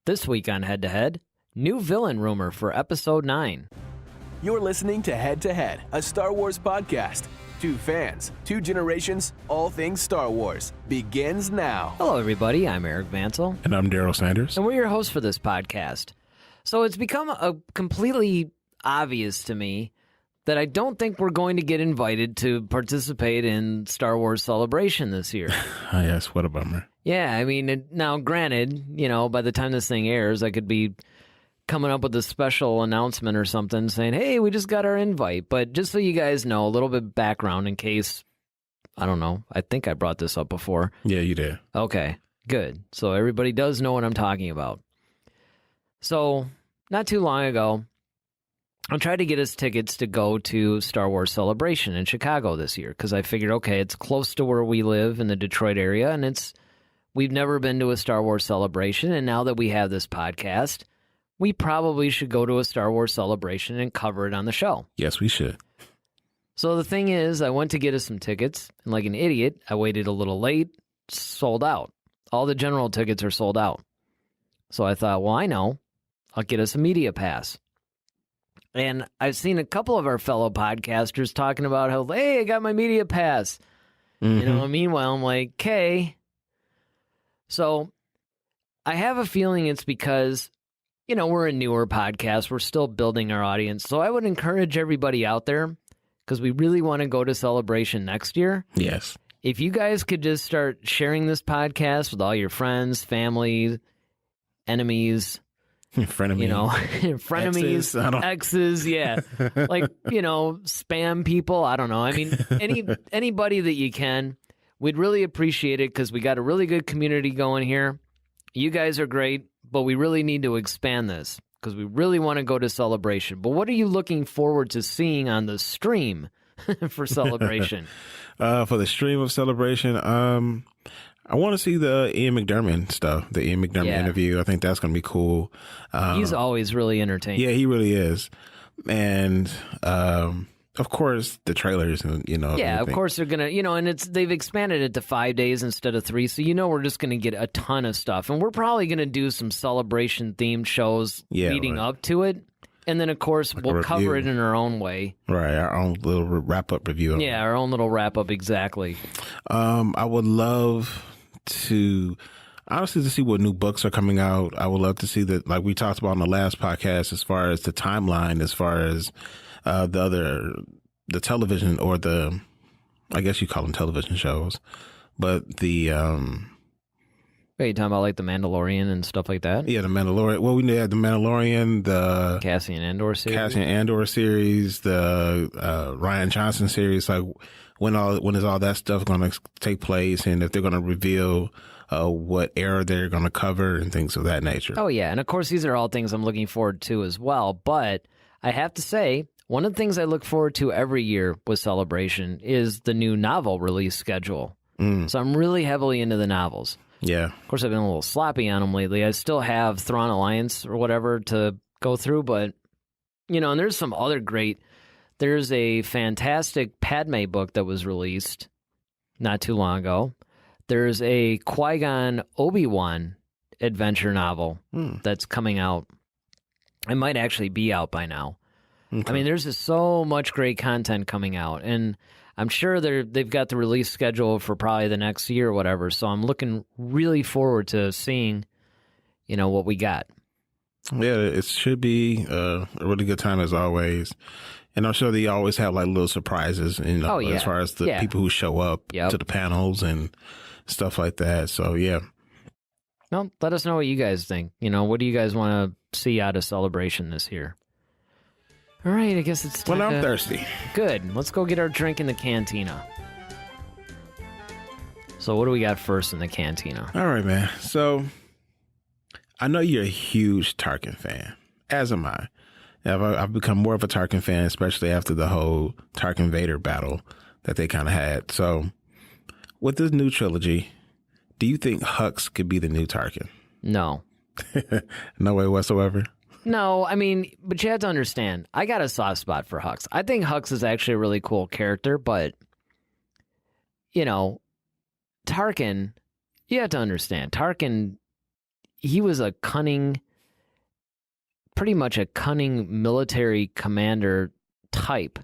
This week on Head to Head, new villain rumor for Episode 9. You're listening to Head, a Star Wars podcast. Two fans, two generations, all things Star Wars. Begins now. Hello, everybody. I'm Eric Vansel. And I'm Darryl Sanders. And we're your hosts for this podcast. So it's become completely obvious to me that I don't think we're going to get invited to participate in Star Wars Celebration this year. Yes, what a bummer. Yeah, I mean, now granted, by the time this thing airs, I could be coming up with a special announcement or something saying, hey, we just got our invite. But just so you guys know, a little bit of background in case, I don't know, I think I brought this up before. Yeah, you did. Okay, good. So everybody does know what I'm talking about. So not too long ago, I tried to get us tickets to go to Star Wars Celebration in Chicago this year because I figured, okay, it's close to where we live in the Detroit area, and we've never been to a Star Wars Celebration, and now that we have this podcast, we probably should go to a Star Wars Celebration and cover it on the show. Yes, we should. So the thing is, I went to get us some tickets, and like an idiot, I waited a little late, sold out. All the general tickets are sold out. So I thought, well, I know, I'll get us a media pass. And I've seen a couple of our fellow podcasters talking about how, hey, I got my media pass. Mm-hmm. Meanwhile, I'm like, okay. So I have a feeling it's because, we're a newer podcast. We're still building our audience. So I would encourage everybody out there, because we really want to go to Celebration next year. Yes. If you guys could just start sharing this podcast with all your friends, family, enemies, frenemies, frenemies, exes, yeah. Spam people. I don't know. I mean, anybody that you can, we'd really appreciate it because we got a really good community going here. You guys are great, but we really need to expand this because we really want to go to Celebration. But what are you looking forward to seeing on the stream for Celebration? For the stream of Celebration, I want to see the Ian McDiarmid stuff, the Ian McDiarmid interview. I think that's going to be cool. He's always really entertaining. Yeah, he really is. And, of course, the trailers, Yeah, of course they're going to, and they've expanded it to 5 days instead of 3. So, we're just going to get a ton of stuff. And we're probably going to do some Celebration-themed shows leading up to it. And then, of course, we'll cover it in our own way. Right, our own little wrap-up review. Yeah, our own little wrap-up, exactly. I would love to see what new books are coming out. I would love to see that, like we talked about on the last podcast, as far as the timeline, as far as the television, or I guess you call them television shows, but the Are you talking about like the Mandalorian and stuff like that? Yeah, the Mandalorian. Well, we had the Mandalorian, the Cassian Andor series, the Ryan Johnson series. Like when is all that stuff going to take place, and if they're going to reveal what era they're going to cover and things of that nature. Oh yeah, and of course these are all things I'm looking forward to as well. But I have to say, one of the things I look forward to every year with Celebration is the new novel release schedule. So I'm really heavily into the novels. Yeah. Of course, I've been a little sloppy on them lately. I still have Thrawn Alliance or whatever to go through, but, and there's some other there's a fantastic Padme book that was released not too long ago. There's a Qui-Gon Obi-Wan adventure novel that's coming out. It might actually be out by now. Okay. I mean, there's just so much great content coming out, and I'm sure they've got the release schedule for probably the next year or whatever, so I'm looking really forward to seeing, what we got. Yeah, it should be a really good time as always. And I'm sure they always have like little surprises, as far as the people who show up to the panels and stuff like that. So, yeah. Well, let us know what you guys think. What do you guys want to see out of Celebration this year? All right, I guess it's time. Well, I'm thirsty. Good. Let's go get our drink in the Cantina. So what do we got first in the Cantina? All right, man. So I know you're a huge Tarkin fan, as am I. I've become more of a Tarkin fan, especially after the whole Tarkin Vader battle that they kind of had. So with this new trilogy, do you think Hux could be the new Tarkin? No. No way whatsoever? No, I mean, but you have to understand, I got a soft spot for Hux. I think Hux is actually a really cool character, but, Tarkin, you have to understand, Tarkin, he was a pretty much a cunning military commander type,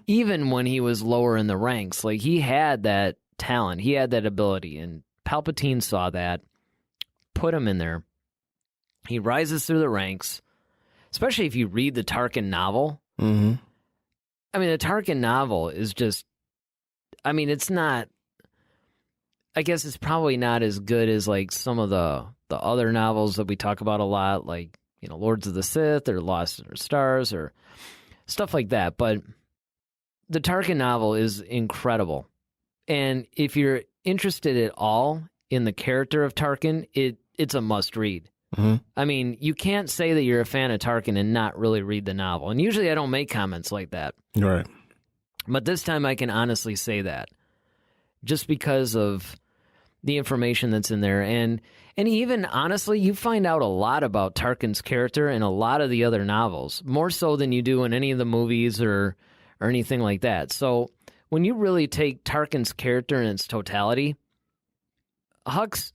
even when he was lower in the ranks. Like, he had that talent, he had that ability, and Palpatine saw that, put him in there. He rises through the ranks, especially if you read the Tarkin novel. I mean, the Tarkin novel is just, I mean, it's not, I guess it's probably not as good as like some of the other novels that we talk about a lot, like, you know, Lords of the Sith or Lost in the Stars or stuff like that. But the Tarkin novel is incredible. And if you're interested at all in the character of Tarkin, it's a must read. I mean, you can't say that you're a fan of Tarkin and not really read the novel. And usually I don't make comments like that. Right. But this time I can honestly say that, just because of the information that's in there. And even, honestly, you find out a lot about Tarkin's character in a lot of the other novels, more so than you do in any of the movies or anything like that. So when you really take Tarkin's character in its totality, Hux,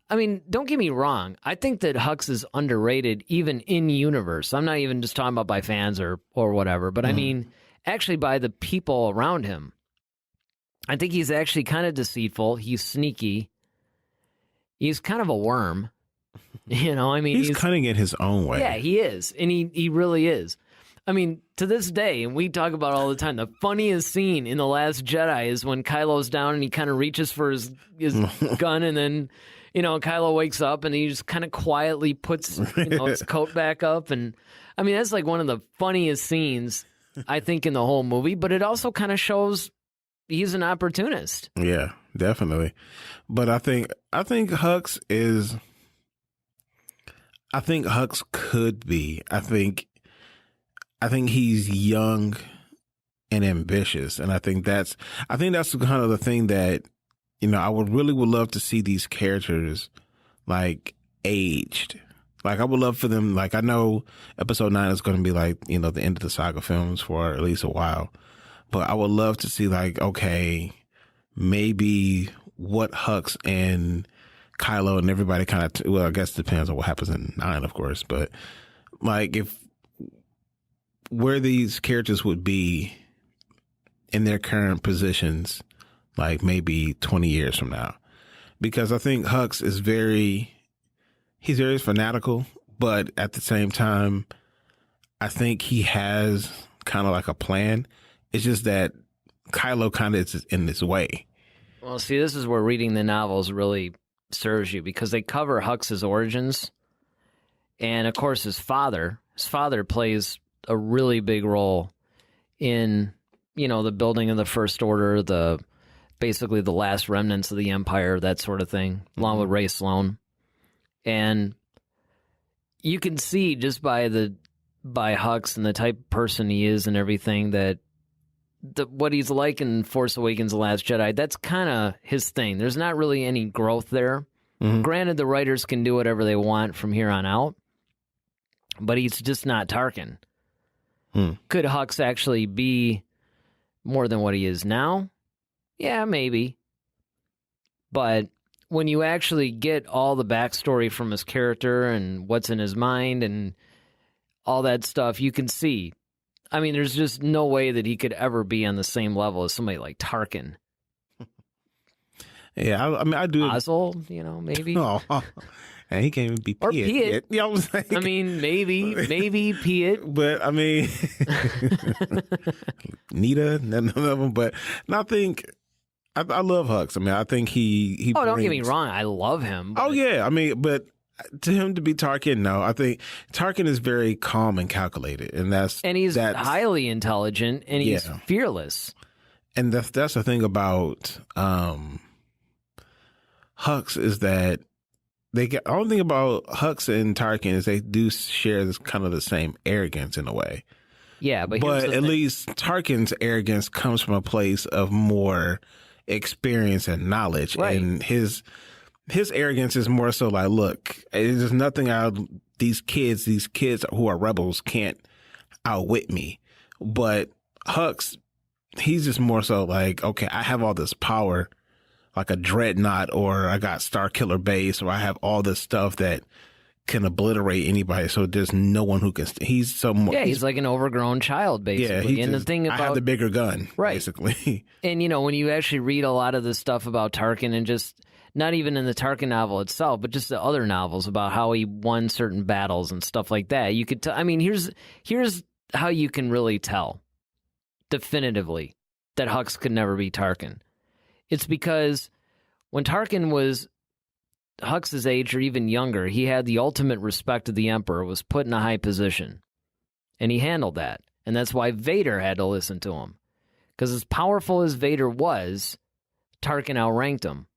I mean, don't get me wrong. I think that Hux is underrated even in universe. I'm not even just talking about by fans or whatever, but I mean, actually by the people around him. I think he's actually kind of deceitful. He's sneaky. He's kind of a worm. You know, I mean, he's cunning in his own way. Yeah, he is. And he really is. I mean, to this day, and we talk about it all the time, the funniest scene in The Last Jedi is when Kylo's down and he kind of reaches for his gun, and then, you know, Kylo wakes up and he just kind of quietly puts, you know, his coat back up. And I mean, that's like one of the funniest scenes, I think, in the whole movie. But it also kind of shows he's an opportunist. Yeah, definitely. But I think Hux is, I think Hux could be, I think he's young and ambitious. And I think that's kind of the thing that, you know, I would love to see these characters like aged. Like, I would love for them, like, I know episode 9 is going to be like, you know, the end of the saga films for at least a while. But I would love to see, like, okay, maybe what Hux and Kylo and everybody kind of, well, I guess it depends on what happens in 9, of course. But, like, where these characters would be in their current positions, like maybe 20 years from now. Because I think Hux is he's very fanatical, but at the same time, I think he has kind of like a plan. It's just that Kylo kind of is in his way. Well, see, this is where reading the novels really serves you, because they cover Hux's origins. And, of course, his father plays a really big role in, you know, the building of the First Order, basically the last remnants of the Empire, that sort of thing, along with Ray Sloan. And you can see just by Hux and the type of person he is and everything that what he's like in Force Awakens, The Last Jedi, that's kind of his thing. There's not really any growth there. Granted, the writers can do whatever they want from here on out, but he's just not Tarkin. Could Hux actually be more than what he is now? Yeah, maybe. But when you actually get all the backstory from his character and what's in his mind and all that stuff, you can see. I mean, there's just no way that he could ever be on the same level as somebody like Tarkin. Yeah, I mean, I do. Ozzel, you know, maybe. Oh, and he can't even be Piet. Or Piet. You know what I'm saying? I mean, maybe Piet. But, I mean, Nita, none of them. But I think, I love Hux. I mean, I think he don't get me wrong. I love him. Oh, yeah. I mean, but to him to be Tarkin, no. I think Tarkin is very calm and calculated. And he's highly intelligent, and he's fearless. And that's the thing about Hux, is that the only thing about Hux and Tarkin is they do share this kind of the same arrogance in a way. Yeah, but at least Tarkin's arrogance comes from a place of more experience and knowledge, right. And his arrogance is more so like, look, there's nothing out. These kids who are rebels can't outwit me. But Hux, he's just more so like, okay, I have all this power. like a dreadnought, or I got Star Killer Base, or I have all this stuff that can obliterate anybody. So there's no one who can. He's like an overgrown child, basically. Yeah, and the thing about I have the bigger gun, right, basically. And when you actually read a lot of the stuff about Tarkin, and just not even in the Tarkin novel itself, but just the other novels about how he won certain battles and stuff like that, you could tell. I mean, here's how you can really tell definitively that Hux could never be Tarkin. It's because when Tarkin was Hux's age or even younger, he had the ultimate respect of the Emperor, was put in a high position, and he handled that. And that's why Vader had to listen to him. Because as powerful as Vader was, Tarkin outranked him.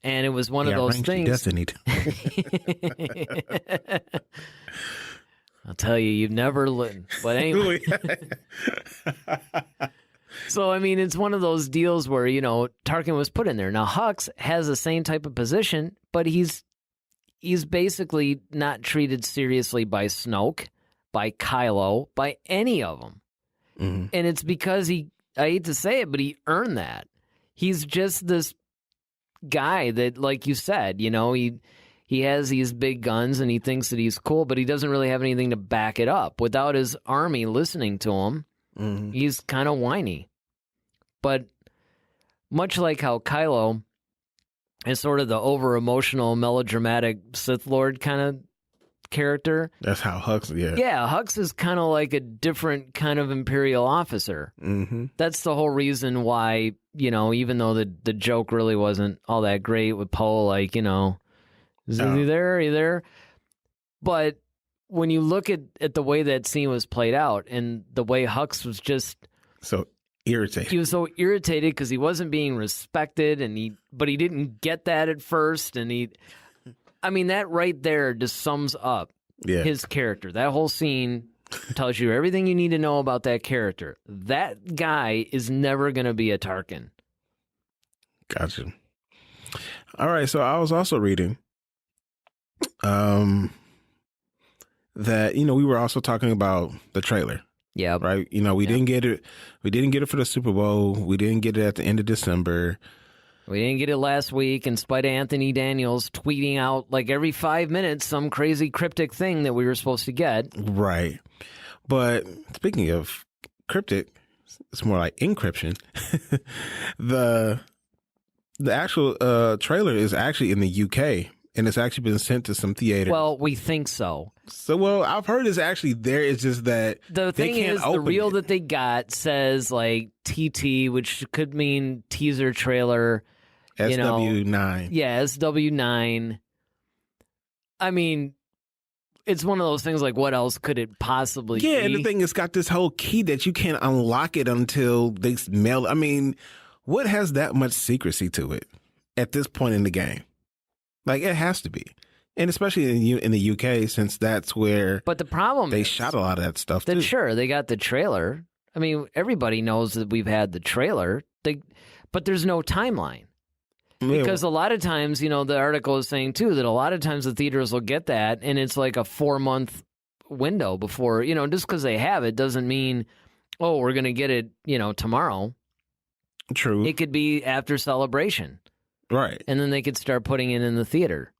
And it was one of those things. I'll tell you, you've never lived. But anyway. So, I mean, it's one of those deals where, Tarkin was put in there. Now, Hux has the same type of position, but he's basically not treated seriously by Snoke, by Kylo, by any of them. Mm-hmm. And it's because I hate to say it, but he earned that. He's just this guy that, like you said, he has these big guns and he thinks that he's cool, but he doesn't really have anything to back it up. Without his army listening to him, he's kind of whiny. But much like how Kylo is sort of the over-emotional, melodramatic Sith Lord kind of character. That's how Hux, yeah. Yeah, Hux is kind of like a different kind of Imperial officer. Mm-hmm. That's the whole reason why, even though the joke really wasn't all that great with Poe, like, is he there? Are you there? But when you look at the way that scene was played out and the way Hux was just so irritated. He was so irritated because he wasn't being respected, but he didn't get that at first, and that right there just sums up his character. That whole scene tells you everything you need to know about that character. That guy is never going to be a Tarkin. Gotcha. All right, so I was also reading that we were also talking about the trailer. Yeah. Right. We didn't get it. We didn't get it for the Super Bowl. We didn't get it at the end of December. We didn't get it last week in spite of Anthony Daniels tweeting out like every 5 minutes some crazy cryptic thing that we were supposed to get. Right. But speaking of cryptic, it's more like encryption. The actual trailer is actually in the UK. And it's actually been sent to some theaters. Well, we think so. So, I've heard it's actually there. It's just that the thing is, the reel that they got says like TT, which could mean teaser trailer. SW9. Yeah, SW9. I mean, it's one of those things like, what else could it possibly be? Yeah, and the thing, it's got this whole key that you can't unlock it until they mail it. I mean, what has that much secrecy to it at this point in the game? Like, it has to be. And especially in the UK, since that's where but the problem they shot a lot of that stuff, too. Sure, they got the trailer. I mean, everybody knows that we've had the trailer, but there's no timeline. Because a lot of times, the article is saying, too, that a lot of times the theaters will get that, and it's like a 4-month window before, just because they have it doesn't mean, oh, we're going to get it, tomorrow. True. It could be after Celebration. Right. And then they could start putting it in the theater.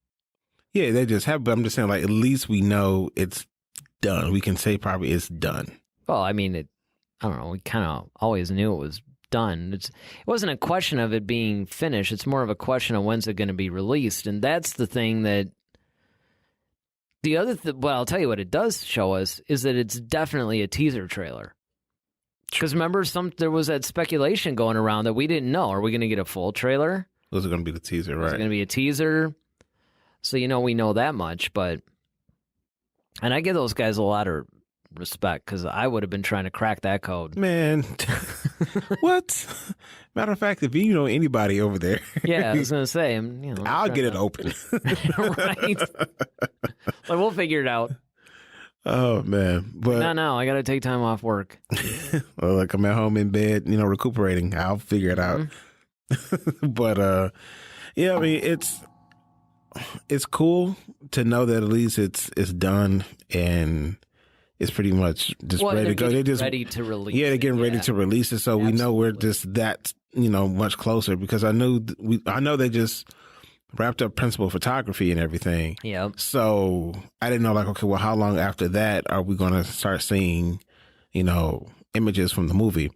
Yeah, they just have, but I'm just saying, like, at least we know it's done. We can say probably it's done. Well, I mean, I don't know. We kind of always knew it was done. It wasn't a question of it being finished. It's more of a question of when's it going to be released. And that's the thing that well, I'll tell you what it does show us is that it's definitely a teaser trailer. Because remember, there was that speculation going around that we didn't know. Are we going to get a full trailer? Those are going to be the teaser, right? It's going to be a teaser. So, we know that much. And I give those guys a lot of respect because I would have been trying to crack that code. Man, what? Matter of fact, if you know anybody over there. Yeah, I was going to say, I'll get it open. Right. Like, we'll figure it out. Oh, man. But No, I got to take time off work. Well, like I'm at home in bed, recuperating. I'll figure it out. But yeah, I mean, it's cool to know that at least it's done and it's pretty much just ready to go. They're just ready to release. Yeah, they're getting ready to release it, so we know we're just that much closer because I know they just wrapped up principal photography and everything. Yeah. So I didn't know, like, okay, well, how long after that are we going to start seeing, images from the movie?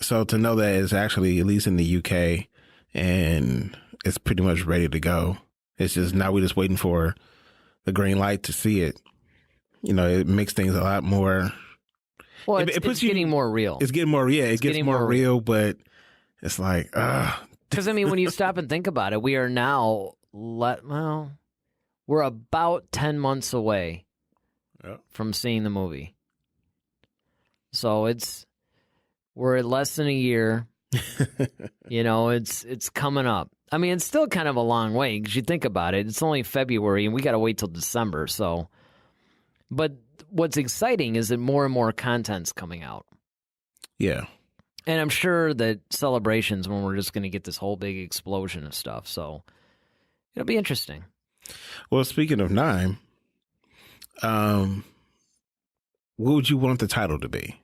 So to know that it's actually, at least in the UK, and it's pretty much ready to go. It's just now we're just waiting for the green light to see it. It makes things a lot more. Well, it's getting more real. It's getting more, yeah. It gets more real, but it's like, because when you stop and think about it, we are now we're about 10 months away from seeing the movie. So we're at less than a year. It's coming up. It's still kind of a long way because you think about it. It's only February and we got to wait till December. So, but what's exciting is that more and more content's coming out. Yeah. And I'm sure that Celebration's when we're just going to get this whole big explosion of stuff. So it'll be interesting. Well, speaking of 9, what would you want the title to be?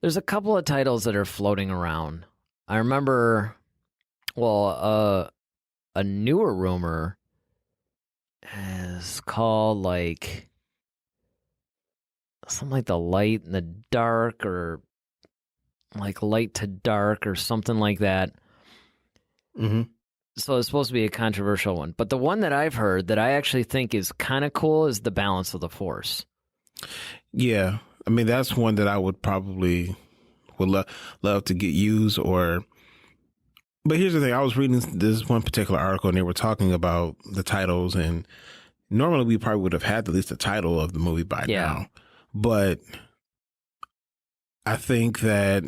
There's a couple of titles that are floating around. I remember, a newer rumor is called something like The Light and the Dark, or like Light to Dark or something like that. Mm-hmm. So it's supposed to be a controversial one. But the one that I've heard that I actually think is kind of cool is The Balance of the Force. Yeah. That's one that I would probably love to get used. But here's the thing. I was reading this one particular article and they were talking about the titles, and normally we probably would have had at least the title of the movie by now. But I think that,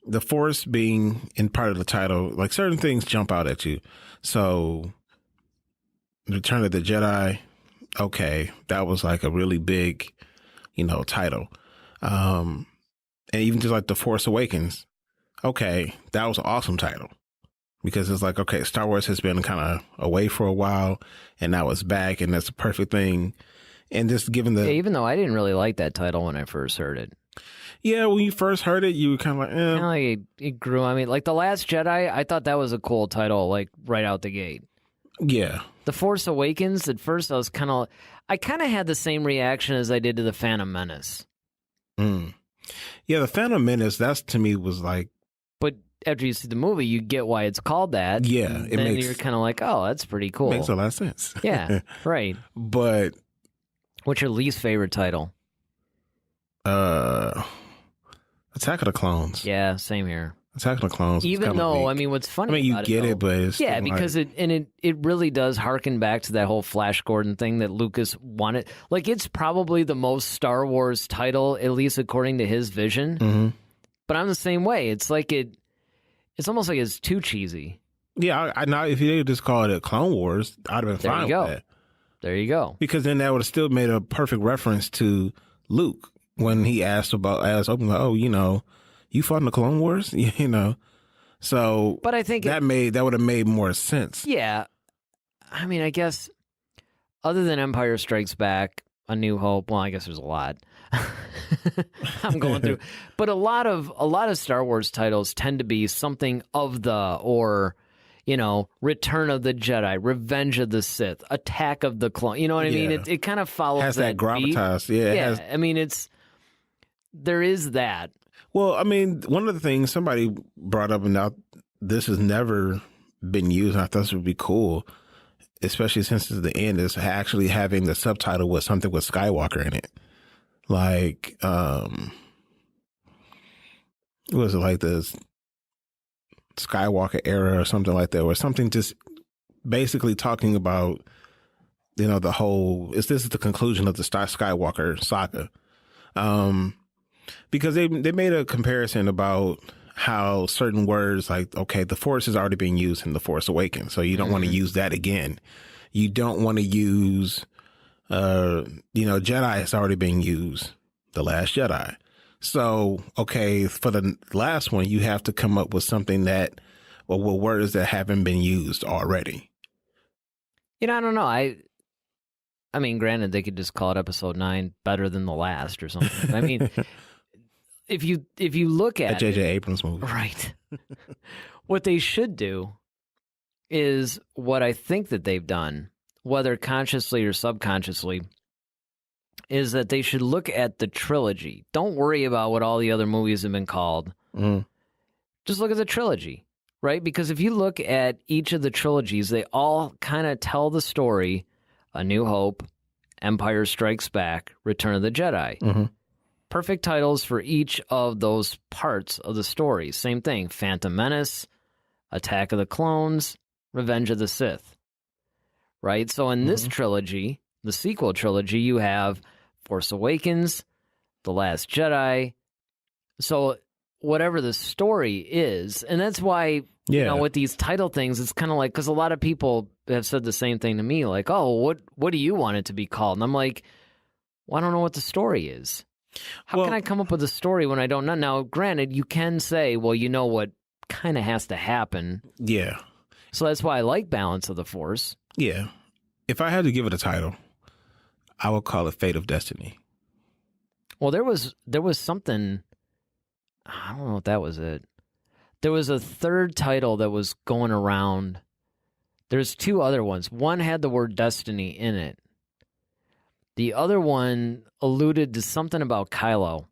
the Force being in part of the title, like certain things jump out at you. So Return of the Jedi, okay, that was like a really big, title. And even just like The Force Awakens, okay, that was an awesome title. Because it's like, okay, Star Wars has been kind of away for a while, and now it's back, and that's a perfect thing. And just given even though I didn't really like that title when I first heard it. Yeah, when you first heard it, you were kind of like, eh. Kind of like it grew. Like The Last Jedi, I thought that was a cool title, like right out the gate. Yeah. The Force Awakens, at first I kind of had the same reaction as I did to The Phantom Menace. Mm. Yeah, The Phantom Menace, that's to me was like. But after you see the movie, you get why it's called that. Yeah, you're kind of like, oh, that's pretty cool. Makes a lot of sense. Yeah, right. But what's your least favorite title? Attack of the Clones. Yeah, same here. Attack of the Clones. Even though, what's funny you about get it, but it's because it really does harken back to that whole Flash Gordon thing that Lucas wanted. Like, it's probably the most Star Wars title, at least according to his vision. Mm-hmm. But I'm the same way. It's like it's almost like it's too cheesy. Yeah, I if you just call it Clone Wars, I'd have been fine with that. There you go. Because then that would have still made a perfect reference to Luke when he asked openly, oh, you fought in the Clone Wars, So, but I think that would have made more sense. Yeah, I guess other than Empire Strikes Back, A New Hope. Well, I guess there's a lot. I'm going through, but a lot of Star Wars titles tend to be something of or Return of the Jedi, Revenge of the Sith, Attack of the Clone. You know what I mean? It kind of follows has that gravitas. Beat. Yeah, there is that. Well, one of the things somebody brought up, and now this has never been used, and I thought this would be cool, especially since it's the end, is actually having the subtitle with something with Skywalker in it. Like, what was it, like the Skywalker era or something like that, or something just basically talking about, the whole, this is the conclusion of the Skywalker saga. Because they made a comparison about how certain words, like, okay, the Force is already being used in The Force Awakens, so you don't want to use that again. You don't want to use, Jedi has already been used, The Last Jedi. So, okay, for the last one, you have to come up with something with words that haven't been used already. I don't know. Granted, they could just call it Episode 9 better than the last or something. if you look A at J.J. Abrams movie. right, what they should do is what I think that they've done, whether consciously or subconsciously, is that they should look at the trilogy. Don't worry about what all the other movies have been called. Mm. Just look at the trilogy, right? Because if you look at each of the trilogies, they all kind of tell the story: A New Hope, Empire Strikes Back, Return of the Jedi. Mm-hmm. Perfect titles for each of those parts of the story. Same thing: Phantom Menace, Attack of the Clones, Revenge of the Sith. Right? So in this trilogy, the sequel trilogy, you have Force Awakens, The Last Jedi. So whatever the story is, and that's why, you know, with these title things, it's kind of like, because a lot of people have said the same thing to me, like, oh, what do you want it to be called? And I'm like, well, I don't know what the story is. How can I come up with a story when I don't know? Now, granted, you can say, well, you know what kind of has to happen. Yeah. So that's why I like Balance of the Force. Yeah. If I had to give it a title, I would call it Fate of Destiny. Well, there was something, I don't know if that was it. There was a third title that was going around. There's two other ones. One had the word Destiny in it. The other one alluded to something about Kylo.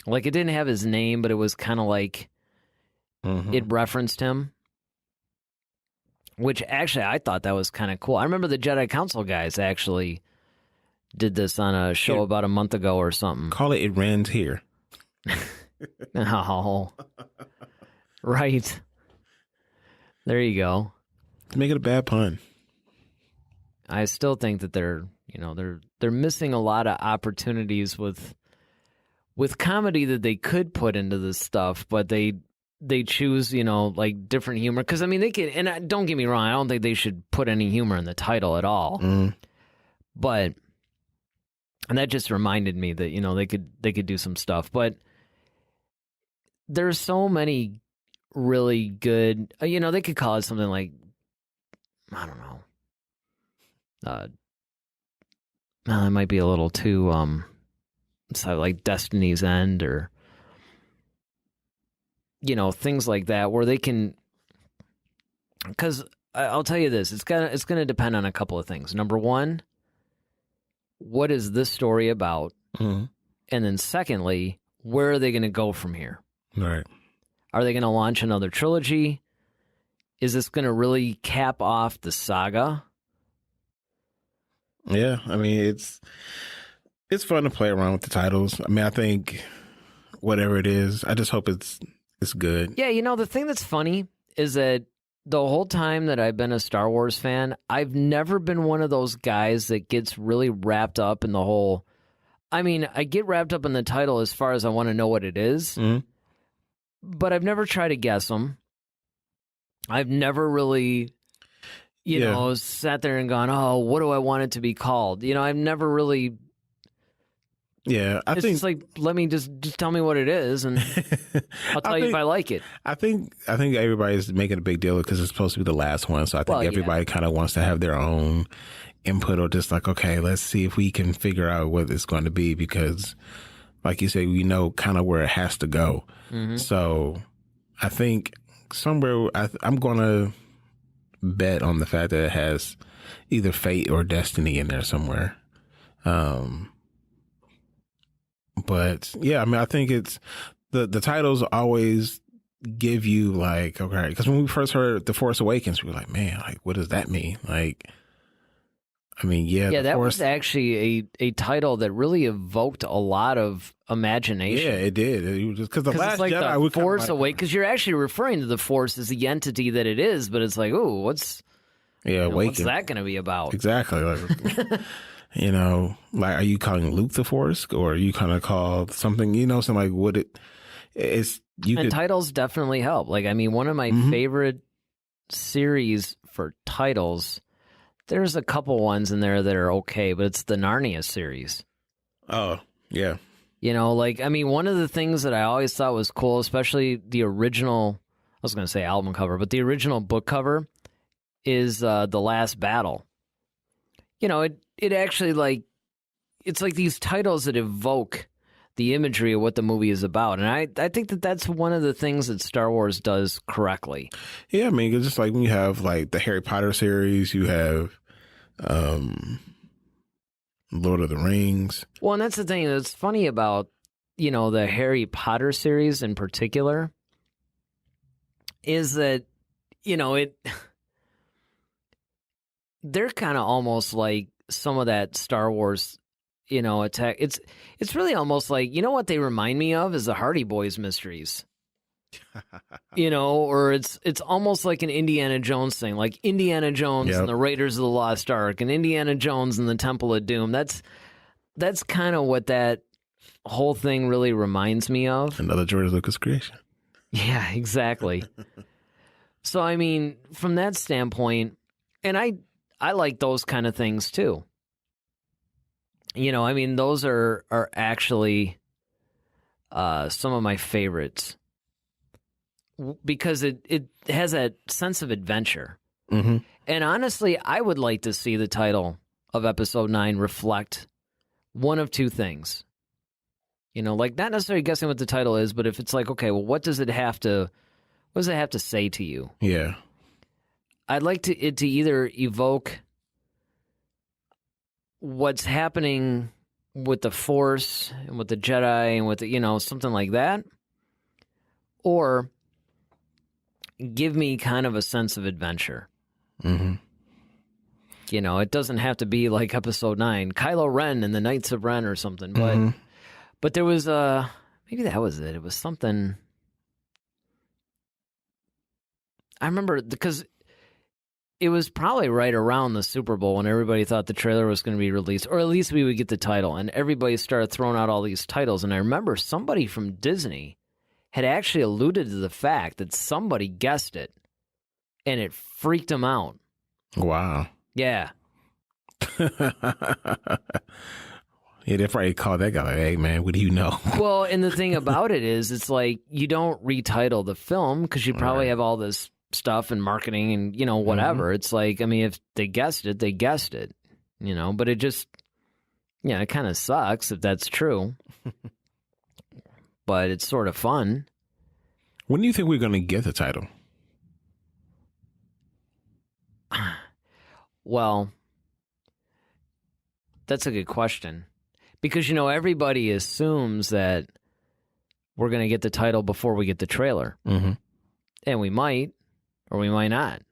Like, it didn't have his name, but it was kind of like it referenced him. Which, actually, I thought that was kind of cool. I remember the Jedi Council guys actually did this on a show about a month ago or something. Call it It Rends Here. Oh. Right. There you go. Make it a bad pun. I still think that they're missing a lot of opportunities with comedy that they could put into this stuff, but they choose, like different humor. Because, I mean, they can, and don't get me wrong, I don't think they should put any humor in the title at all. But, and that just reminded me that, they could do some stuff. But there's so many really good, they could call it something like, I don't know. Well, it might be a little too, like Destiny's End or, things like that where they can, because I'll tell you this, it's going to depend on a couple of things. Number one, what is this story about? And then secondly, where are they going to go from here? Right. Are they going to launch another trilogy? Is this going to really cap off the saga? Yeah, I mean, it's fun to play around with the titles. I mean, I think whatever it is, I just hope it's good. Yeah, the thing that's funny is that the whole time that I've been a Star Wars fan, I've never been one of those guys that gets really wrapped up in the whole... I mean, I get wrapped up in the title as far as I want to know what it is, but I've never tried to guess them. I've never really... sat there and gone, oh, what do I want it to be called? I've never really... Yeah, it's just like, let me just tell me what it is, and I'll tell you if I like it. I think everybody's making a big deal because it's supposed to be the last one, so I think everybody kind of wants to have their own input, or just like, okay, let's see if we can figure out what it's going to be, because, like you say, we know kind of where it has to go. So I think somewhere I'm going to bet on the fact that it has either fate or destiny in there somewhere. But yeah, I mean, I think it's the titles always give you like, okay, because when we first heard The Force Awakens, we were like, man, like, what does that mean? Like, I mean, yeah, that was actually a title that really evoked a lot of imagination. Yeah, it did. It was just because the Last like Jedi, the Force Awakens, because you're actually referring to the Force as the entity that it is, but it's like, oh, what's that going to be about? Exactly. Like, like, are you calling Luke the Force, or are you kind of called something? Something like what it is. Titles definitely help. Like, I mean, one of my favorite series for titles. There's a couple ones in there that are okay, but it's the Narnia series. Oh, yeah. Like, I mean, one of the things that I always thought was cool, especially the original, I was going to say album cover, but the original book cover is The Last Battle. It actually, like, it's like these titles that evoke the imagery of what the movie is about. And I think that that's one of the things that Star Wars does correctly. Yeah, I mean, it's just like when you have like the Harry Potter series, you have Lord of the Rings. Well, and that's the thing that's funny about, the Harry Potter series in particular is that, they're kind of almost like some of that Star Wars, attack. It's really almost like, what they remind me of is the Hardy Boys mysteries. Or it's almost like an Indiana Jones thing, like Indiana Jones and the Raiders of the Lost Ark and Indiana Jones and the Temple of Doom. That's kind of what that whole thing really reminds me of. Another George Lucas creation. Yeah, exactly. So, I mean, from that standpoint, and I like those kind of things too. I mean, those are actually some of my favorites because it has that sense of adventure. Mm-hmm. And honestly, I would like to see the title of Episode 9 reflect one of two things. Like not necessarily guessing what the title is, but if it's like, okay, well, what does it have to say to you? Yeah. I'd like it to either evoke what's happening with the Force and with the Jedi and with the, something like that, or give me kind of a sense of adventure. Mm-hmm. It doesn't have to be like Episode 9, Kylo Ren and the Knights of Ren or something, but there was maybe that was it. It was something. I remember because it was probably right around the Super Bowl when everybody thought the trailer was going to be released, or at least we would get the title, and everybody started throwing out all these titles. And I remember somebody from Disney had actually alluded to the fact that somebody guessed it, and it freaked them out. Wow. Yeah. Yeah, they probably called that guy like, hey, man, what do you know? Well, and the thing about it is, it's like you don't retitle the film because you probably have all this stuff and marketing and, whatever. Mm-hmm. It's like, I mean, if they guessed it, they guessed it, but it just, it kind of sucks if that's true. But it's sort of fun. When do you think we're going to get the title? Well, that's a good question. Because, everybody assumes that we're going to get the title before we get the trailer. Mm-hmm. And we might, or we might not.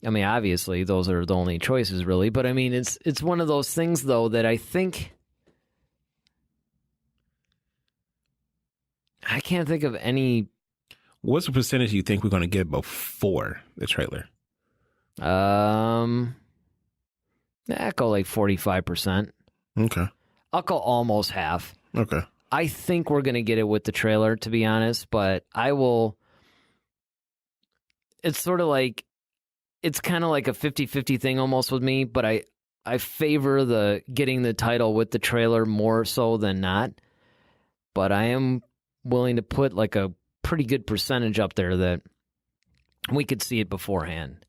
Obviously, those are the only choices, really. But, it's one of those things, though, that I think... I can't think of any... What's the percentage you think we're going to get before the trailer? I'll go like 45%. Okay. I'll go almost half. Okay. I think we're going to get it with the trailer, to be honest, but I will... It's sort of like... It's kind of like a 50-50 thing almost with me, but I favor the getting the title with the trailer more so than not. But I am willing to put like a pretty good percentage up there that we could see it beforehand.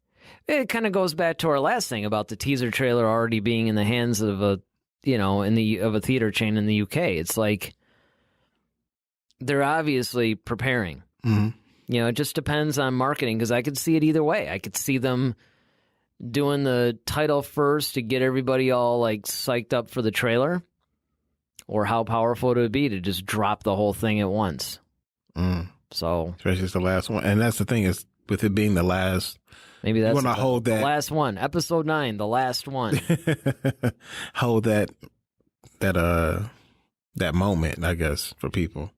It kind of goes back to our last thing about the teaser trailer already being in the hands of a theater chain in the UK. It's like they're obviously preparing. Mm-hmm. It just depends on marketing because I could see it either way. I could see them doing the title first to get everybody all like psyched up for the trailer, or how powerful it would be to just drop the whole thing at once. So, especially it's the last one, and that's the thing is with it being the last. Maybe that's the last one. Episode 9, the last one. Hold that moment, I guess, for people.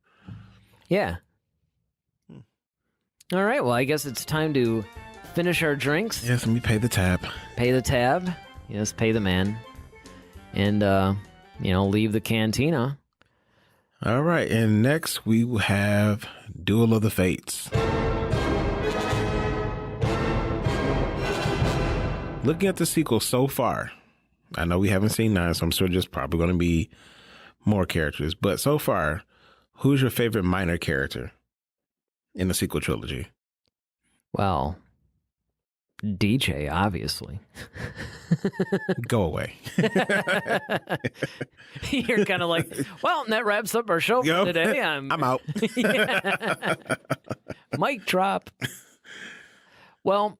Yeah. All right. Well, I guess it's time to finish our drinks. Yes, let me pay the tab. Pay the tab. Yes, pay the man. And, leave the cantina. All right. And next we will have Duel of the Fates. Looking at the sequel so far, I know we haven't seen 9, so I'm sure there's probably going to be more characters. But so far, who's your favorite minor character in the sequel trilogy? Well, DJ, obviously. Go away. You're kind of like, well, that wraps up our show for today. I'm out. Mic drop. Well,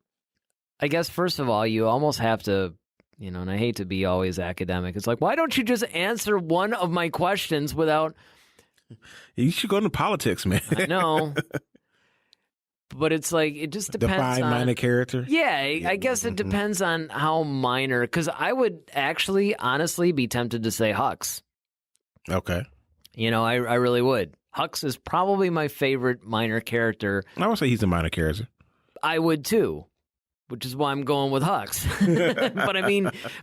I guess first of all, you almost have to, and I hate to be always academic. It's like, why don't you just answer one of my questions without... You should go into politics, man. I know. But it's like, it just depends Define on... minor character? Yeah, I guess it depends on how minor, because I would actually, honestly, be tempted to say Hux. Okay. I really would. Hux is probably my favorite minor character. I would say he's a minor character. I would too, which is why I'm going with Hux.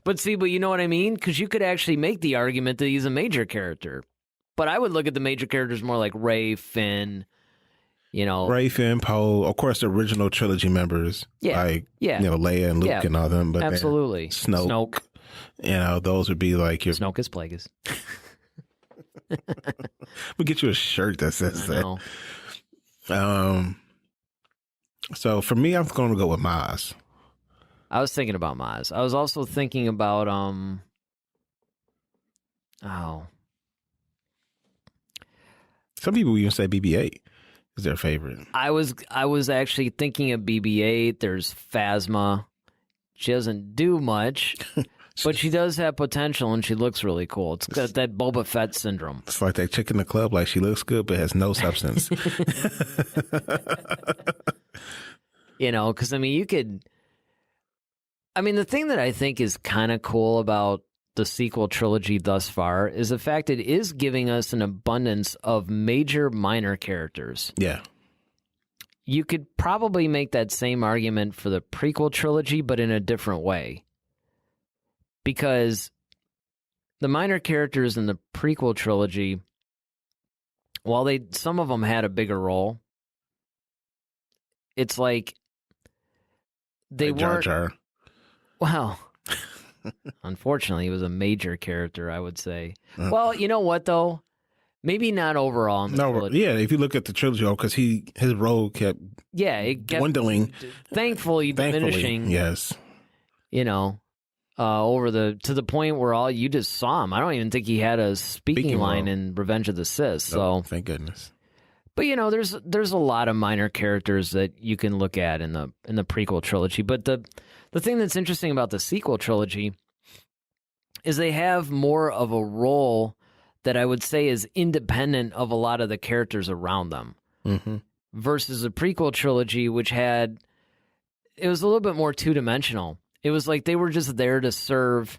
But you know what I mean? Because you could actually make the argument that he's a major character. But I would look at the major characters more like Rey, Finn, Rey, Finn, Poe, of course, the original trilogy members. Yeah. Leia and Luke and all them. But absolutely. Snoke. Those would be like your... Snoke is Plagueis. We'll get you a shirt that says that. So for me, I'm going to go with Maz. I was thinking about Maz. I was also thinking about some people even say BB-8 is their favorite. I was actually thinking of BB-8. There's Phasma. She doesn't do much, but she does have potential, and she looks really cool. It's got that Boba Fett syndrome. It's like that chick in the club. Like, she looks good, but has no substance. Because, you could... the thing that I think is kind of cool about the sequel trilogy thus far is the fact it is giving us an abundance of major minor characters. Yeah. You could probably make that same argument for the prequel trilogy, but in a different way. Because the minor characters in the prequel trilogy, while some of them had a bigger role, it's like they weren't... Jar Jar. Well, unfortunately, he was a major character, I would say. Well, you know what, though? Maybe not overall in the trilogy. Yeah, if you look at the trilogy, because his role kept it kept dwindling. Thankfully diminishing. Yes. To the point where you just saw him. I don't even think he had a speaking line in Revenge of the Sith. So thank goodness. But there's a lot of minor characters that you can look at in the prequel trilogy. But the thing that's interesting about the sequel trilogy is they have more of a role that I would say is independent of a lot of the characters around them. Mm-hmm. Versus the prequel trilogy, which it was a little bit more two-dimensional. It was like they were just there to serve.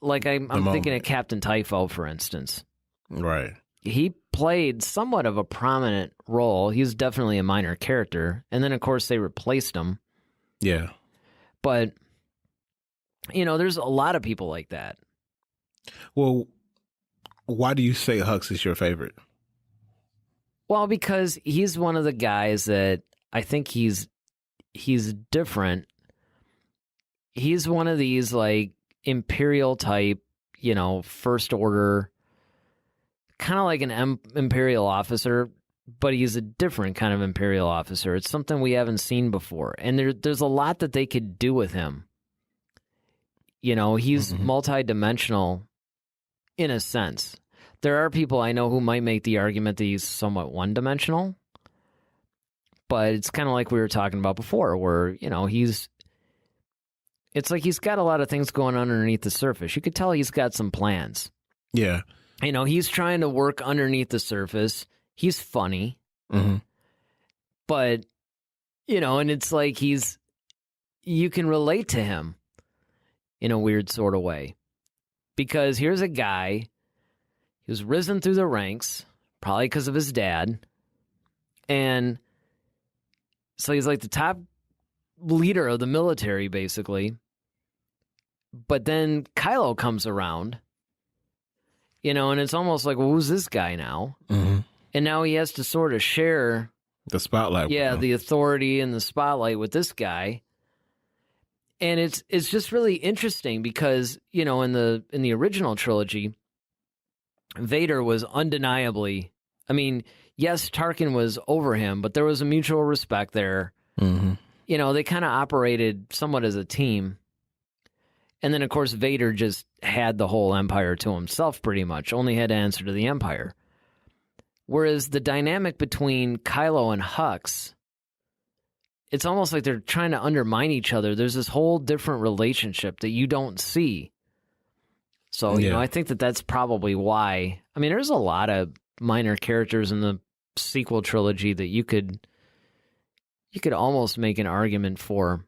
Like I'm thinking of Captain Typho, for instance. Right. He played somewhat of a prominent role. He was definitely a minor character. And then, of course, they replaced him. Yeah. But, there's a lot of people like that. Well, why do you say Hux is your favorite? Well, because he's one of the guys that I think he's different. He's one of these, like, Imperial type, First Order, kind of like an Imperial officer, but he's a different kind of Imperial officer. It's something we haven't seen before. And there's a lot that they could do with him. He's multi-dimensional in a sense. There are people I know who might make the argument that he's somewhat one-dimensional, but it's kind of like we were talking about before, where, it's like he's got a lot of things going on underneath the surface. You could tell he's got some plans. Yeah. He's trying to work underneath the surface. He's funny. Mm-hmm. But, and it's like you can relate to him in a weird sort of way. Because here's a guy who's risen through the ranks, probably because of his dad. And so he's like the top leader of the military, basically. But then Kylo comes around, and it's almost like, well, who's this guy now? Mm-hmm. And now he has to sort of share the spotlight. Yeah, the authority and the spotlight with this guy. And it's just really interesting because, in the original trilogy, Vader was undeniably, yes, Tarkin was over him, but there was a mutual respect there. Mm-hmm. They kind of operated somewhat as a team. And then, of course, Vader just had the whole Empire to himself pretty much, only had to answer to the Empire. Whereas the dynamic between Kylo and Hux, it's almost like they're trying to undermine each other. There's this whole different relationship that you don't see. So, you know, I think that that's probably why. I mean, there's a lot of minor characters in the sequel trilogy that you could almost make an argument for.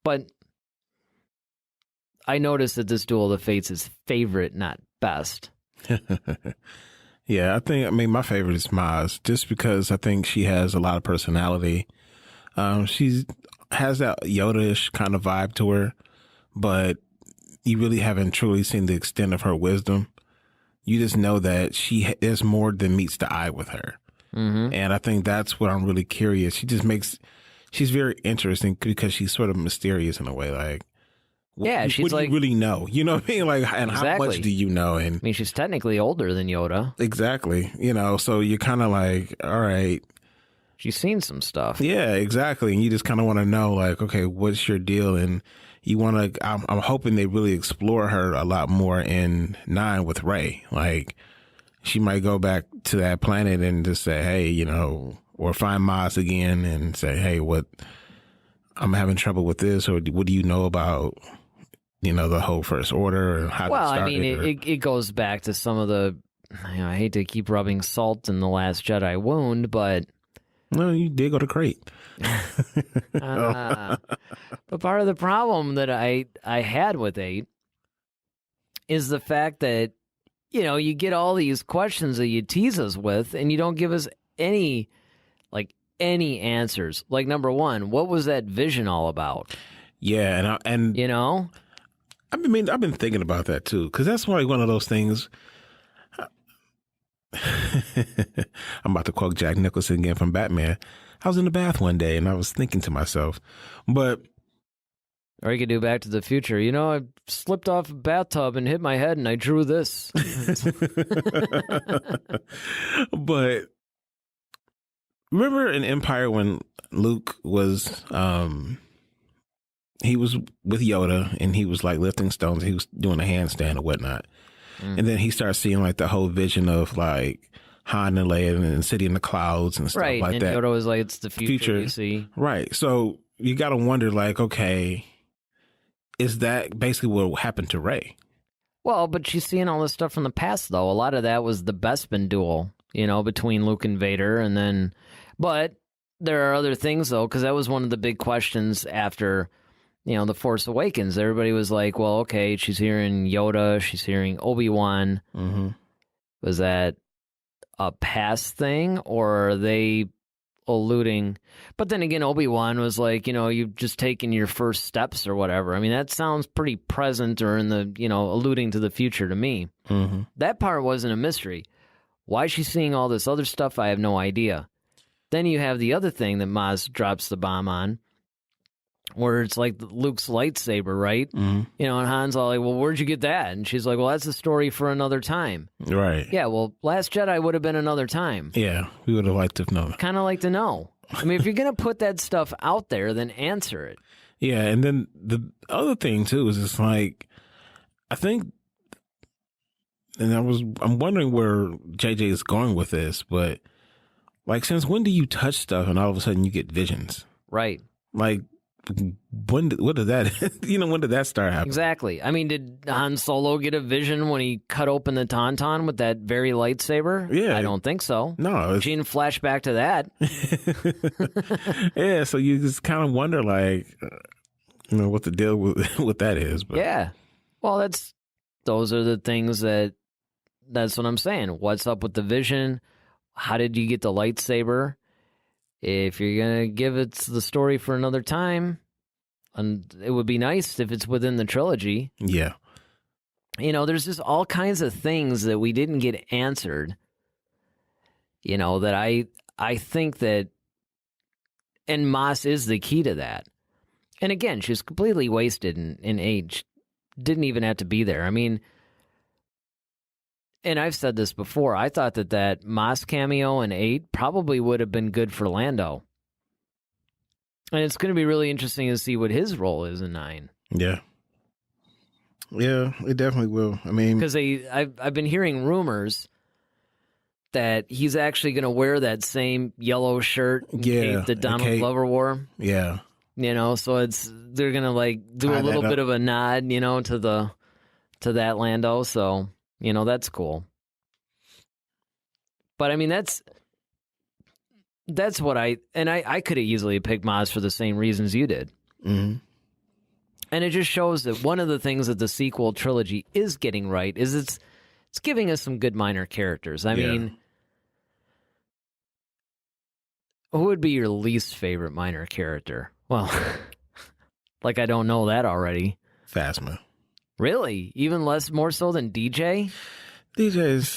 But I noticed that this Duel of the Fates is favorite, not best. Yeah, I mean, my favorite is Maz, just because I think she has a lot of personality. She has that Yoda-ish kind of vibe to her, but you really haven't truly seen the extent of her wisdom. You just know that there's more than meets the eye with her. Mm-hmm. And I think that's what I'm really curious. She's very interesting because she's sort of mysterious in a way. Like, yeah, she's what do you really know? You know what I mean? Like, and exactly. How much do you know? And I mean, she's technically older than Yoda. Exactly. You know, so you're kind of like, all right. She's seen some stuff. Yeah, exactly. And you just kind of want to know, like, okay, what's your deal? And you want to, I'm hoping they really explore her a lot more in 9 with Rey. Like, she might go back to that planet and just say, hey, you know, or find Maz again and say, hey, I'm having trouble with this, or what do you know about, you know, the whole First Order or how well, it started? I mean, it goes back to some of the, you know, I hate to keep rubbing salt in the Last Jedi wound, but... No, you did go to Crate. But part of the problem that I had with 8 is the fact that, you know, you get all these questions that you tease us with, and you don't give us any answers. Like, number one, what was that vision all about? Yeah, and you know, I mean, I've been thinking about that too, because that's like one of those things. I'm about to quote Jack Nicholson again from Batman. I was in the bath one day and I was thinking to myself, or you could do Back to the Future. You know, I slipped off a bathtub and hit my head and I drew this. But remember in Empire when Luke was, he was with Yoda and he was like lifting stones. He was doing a handstand or whatnot. And then he starts seeing like the whole vision of like Han and Leia and the city in the clouds and stuff like and that. Yoda was like, it's the future, you see. Right. So you got to wonder, like, okay, is that basically what happened to Rey? Well, but she's seeing all this stuff from the past, though. A lot of that was the Bespin duel, you know, between Luke and Vader. And then, but there are other things, though, because that was one of the big questions after, you know, The Force Awakens. Everybody was like, well, okay, she's hearing Yoda, she's hearing Obi-Wan. Mm-hmm. Was that a past thing, or are they alluding? But then again, Obi-Wan was like, you know, you've just taken your first steps or whatever. I mean, that sounds pretty present or in the, you know, alluding to the future to me. Mm-hmm. That part wasn't a mystery. Why she's seeing all this other stuff, I have no idea. Then you have the other thing that Maz drops the bomb on, where it's like Luke's lightsaber, right? Mm-hmm. You know, and Han's all like, well, where'd you get that? And she's like, well, that's a story for another time. Right. Yeah, well, Last Jedi would have been another time. Yeah, we would have liked to know. Kind of like to know. I mean, if you're going to put that stuff out there, then answer it. Yeah, and then the other thing, too, is it's like, I think, and I'm wondering where JJ is going with this, but, like, since when do you touch stuff and all of a sudden you get visions? Right. Like, when did that start happening? Exactly. I mean, did Han Solo get a vision when he cut open the Tauntaun with that very lightsaber? Yeah. I don't think so. No. She didn't flash back to that. Yeah, so you just kind of wonder, like, you know, what the deal with that is. But. Yeah. Well, those are the things that's what I'm saying. What's up with the vision? How did you get the lightsaber? If you're going to give it the story for another time, and it would be nice if it's within the trilogy. Yeah. You know, there's just all kinds of things that we didn't get answered, you know, that I think that, and Maz is the key to that. And again, she's completely wasted in age. Didn't even have to be there. I mean, and I've said this before, I thought that Maz cameo in 8 probably would have been good for Lando. And it's going to be really interesting to see what his role is in 9. Yeah. Yeah, it definitely will. I mean, because I've been hearing rumors that he's actually going to wear that same yellow shirt and cape that Donald Glover wore. Yeah. So they're going to like do a little bit of a nod, to that Lando. So, that's cool. But I mean, that's what I could have easily picked Maz for the same reasons you did. Mm-hmm. And it just shows that one of the things that the sequel trilogy is getting right is it's giving us some good minor characters. I mean, who would be your least favorite minor character? Well, like I don't know that already. Phasma. Really? Even more so than DJ? DJ's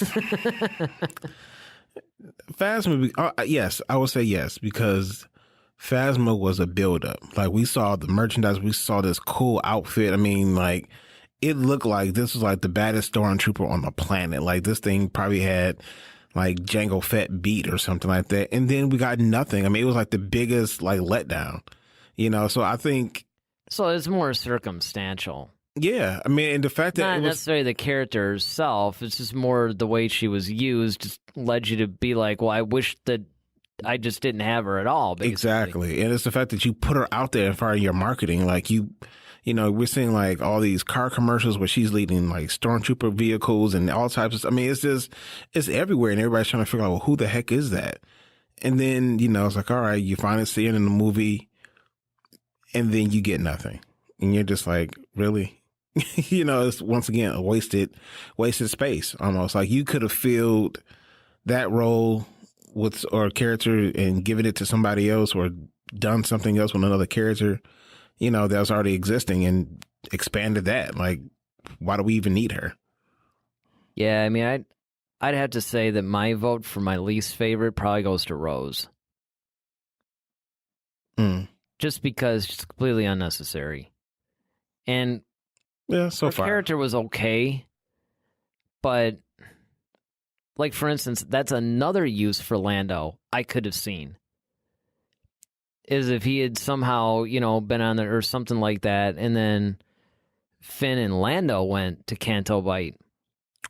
Phasma. Yes, I would say yes, because Phasma was a build-up. Like, we saw the merchandise, we saw this cool outfit. I mean, like, it looked like this was like the baddest stormtrooper on the planet. Like, this thing probably had like Jango Fett beat or something like that. And then we got nothing. I mean, it was like the biggest like letdown, so I think. So it's more circumstantial. Yeah. I mean, and the fact that not necessarily the character herself, it's just more the way she was used just led you to be like, well, I wish that I just didn't have her at all. Basically. Exactly. And it's the fact that you put her out there for your marketing. Like we're seeing like all these car commercials where she's leading like stormtrooper vehicles and all types of, I mean, it's everywhere and everybody's trying to figure out, well, who the heck is that? And then, it's like, all right, you finally see it in the movie and then you get nothing. And you're just like, really? It's once again a wasted space almost. Like, you could have filled that role or character and given it to somebody else or done something else with another character, that was already existing and expanded that. Like, why do we even need her? Yeah, I mean, I'd have to say that my vote for my least favorite probably goes to Rose. Just because it's completely unnecessary. And yeah, so her far. character was okay, but like, for instance, that's another use for Lando I could have seen. Is if he had somehow, been on there or something like that, and then Finn and Lando went to Canto Bight.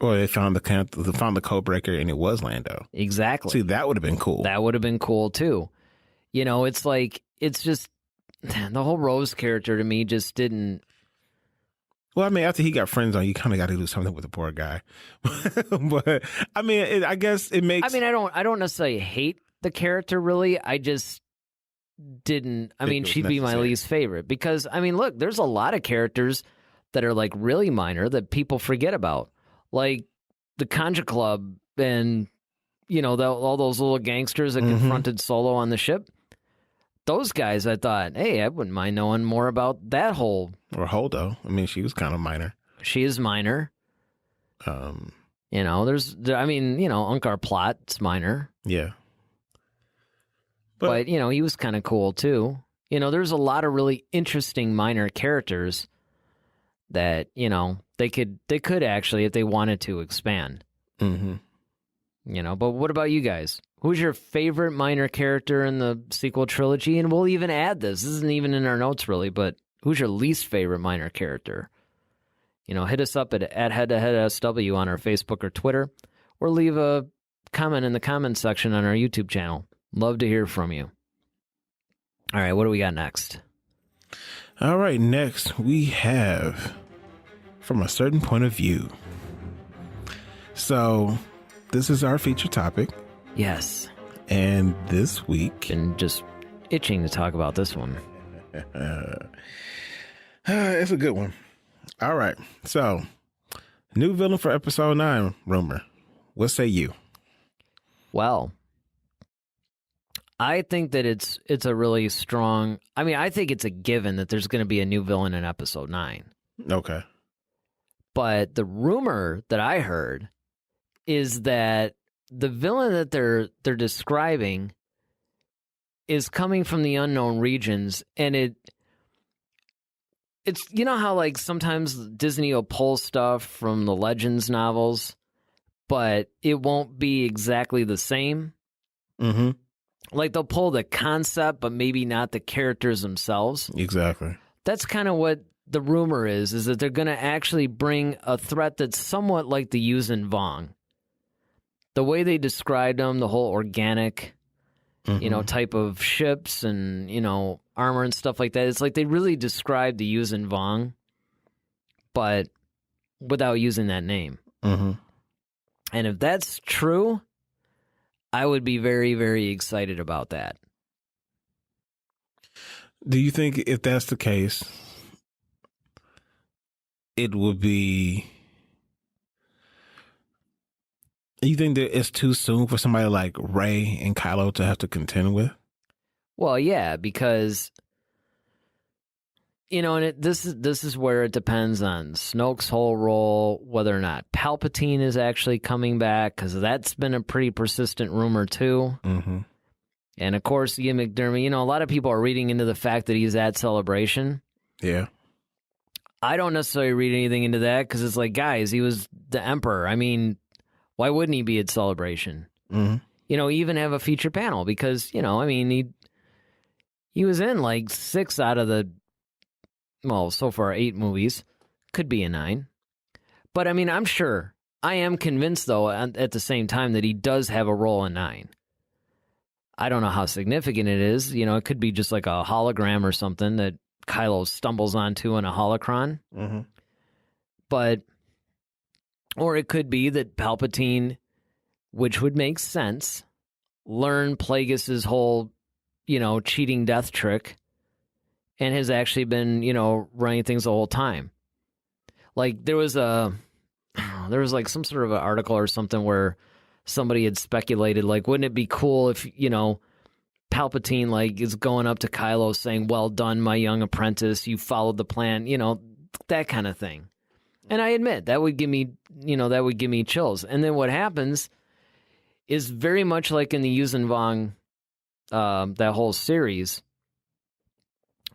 Or they found the code breaker and it was Lando. Exactly. See, that would have been cool. That would have been cool too. It's like, it's just, the whole Rose character to me just didn't. Well, I mean, after he got friends on, you kind of got to do something with the poor guy. But I mean, I guess it makes. I mean, I don't necessarily hate the character really. I just didn't. I mean, she'd be my least favorite because, I mean, look, there's a lot of characters that are like really minor that people forget about, like the Conja Club and all those little gangsters that confronted Solo on the ship. Those guys, I thought, hey, I wouldn't mind knowing more about that whole. Or Holdo. I mean, she was kind of minor. She is minor. Unkar Plot's minor. Yeah. But he was kind of cool too. There's a lot of really interesting minor characters that, they could actually, if they wanted to, expand. Mm-hmm. But what about you guys? Who's your favorite minor character in the sequel trilogy? And we'll even add this. This isn't even in our notes really, but who's your least favorite minor character? Hit us up at head-to-head-SW on our Facebook or Twitter, or leave a comment in the comments section on our YouTube channel. Love to hear from you. All right, what do we got next? All right, next we have From a Certain Point of View. So this is our feature topic. Yes. And this week... Been just itching to talk about this one. It's a good one. All right. So, new villain for episode 9, rumor. What say you? Well, I think that it's a really strong... I mean, I think it's a given that there's going to be a new villain in episode 9. Okay. But the rumor that I heard is that the villain that they're describing is coming from the unknown regions, and it's how like sometimes Disney will pull stuff from the Legends novels, but it won't be exactly the same. Mm-hmm. Like they'll pull the concept, but maybe not the characters themselves. Exactly. That's kind of what the rumor is that they're going to actually bring a threat that's somewhat like the Yuuzhan Vong. The way they described them, the whole organic, type of ships and, armor and stuff like that. It's like they really described the Yuuzhan Vong, but without using that name. Mm-hmm. And if that's true, I would be very, very excited about that. Do you think if that's the case, it would be... You think that it's too soon for somebody like Rey and Kylo to have to contend with? Well, yeah, because, this is where it depends on Snoke's whole role, whether or not Palpatine is actually coming back, because that's been a pretty persistent rumor too. Mm-hmm. And of course, Ian McDiarmid, a lot of people are reading into the fact that he's at Celebration. Yeah. I don't necessarily read anything into that, because it's like, guys, he was the Emperor. I mean, why wouldn't he be at Celebration? Mm-hmm. Even have a feature panel, because, he was in like 6 out of the, so far 8 movies. Could be a 9. But I mean, I am convinced though at the same time that he does have a role in 9. I don't know how significant it is. It could be just like a hologram or something that Kylo stumbles onto in a holocron. Mm-hmm. Or it could be that Palpatine, which would make sense, learned Plagueis' whole, cheating death trick and has actually been, running things the whole time. Like there was like some sort of an article or something where somebody had speculated, like, wouldn't it be cool if, Palpatine, like, is going up to Kylo saying, "Well done, my young apprentice, you followed the plan," that kind of thing. And I admit, that would give me chills. And then what happens is very much like in the Yuuzhan Vong, that whole series.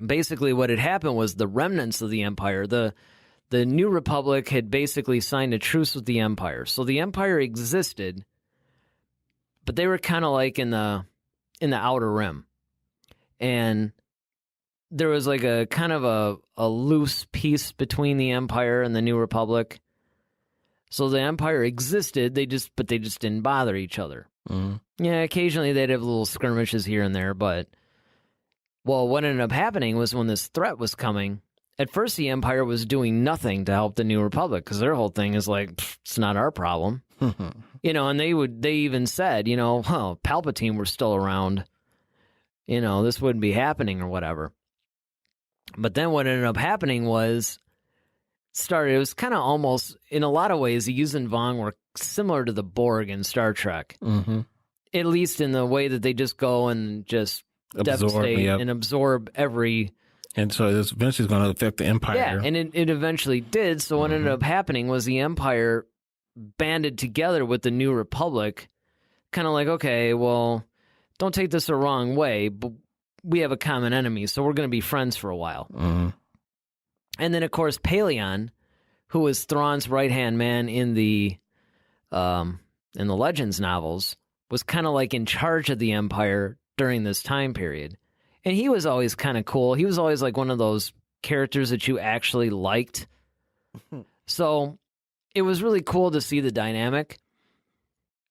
Basically, what had happened was the remnants of the Empire, the New Republic had basically signed a truce with the Empire. So the Empire existed, but they were kind of like in the Outer Rim. And there was like a kind of a loose peace between the Empire and the New Republic. So the Empire existed, they just didn't bother each other. Mm-hmm. Yeah, occasionally they'd have little skirmishes here and there, but what ended up happening was when this threat was coming, at first the Empire was doing nothing to help the New Republic, because their whole thing is like, it's not our problem. And they even said, Palpatine were still around, this wouldn't be happening or whatever. But then what ended up happening was, it was kind of almost, in a lot of ways, the Yuuzhan Vong were similar to the Borg in Star Trek. Mm-hmm. At least in the way that they just go and just devastate and absorb every... And so it's eventually going to affect the Empire. Yeah, and it eventually did. So what ended up happening was the Empire banded together with the New Republic, kind of like, okay, well, don't take this the wrong way, but we have a common enemy, so we're going to be friends for a while. Mm-hmm. And then, of course, Paleon, who was Thrawn's right-hand man in the Legends novels, was kind of like in charge of the Empire during this time period. And he was always kind of cool. He was always like one of those characters that you actually liked. So it was really cool to see the dynamic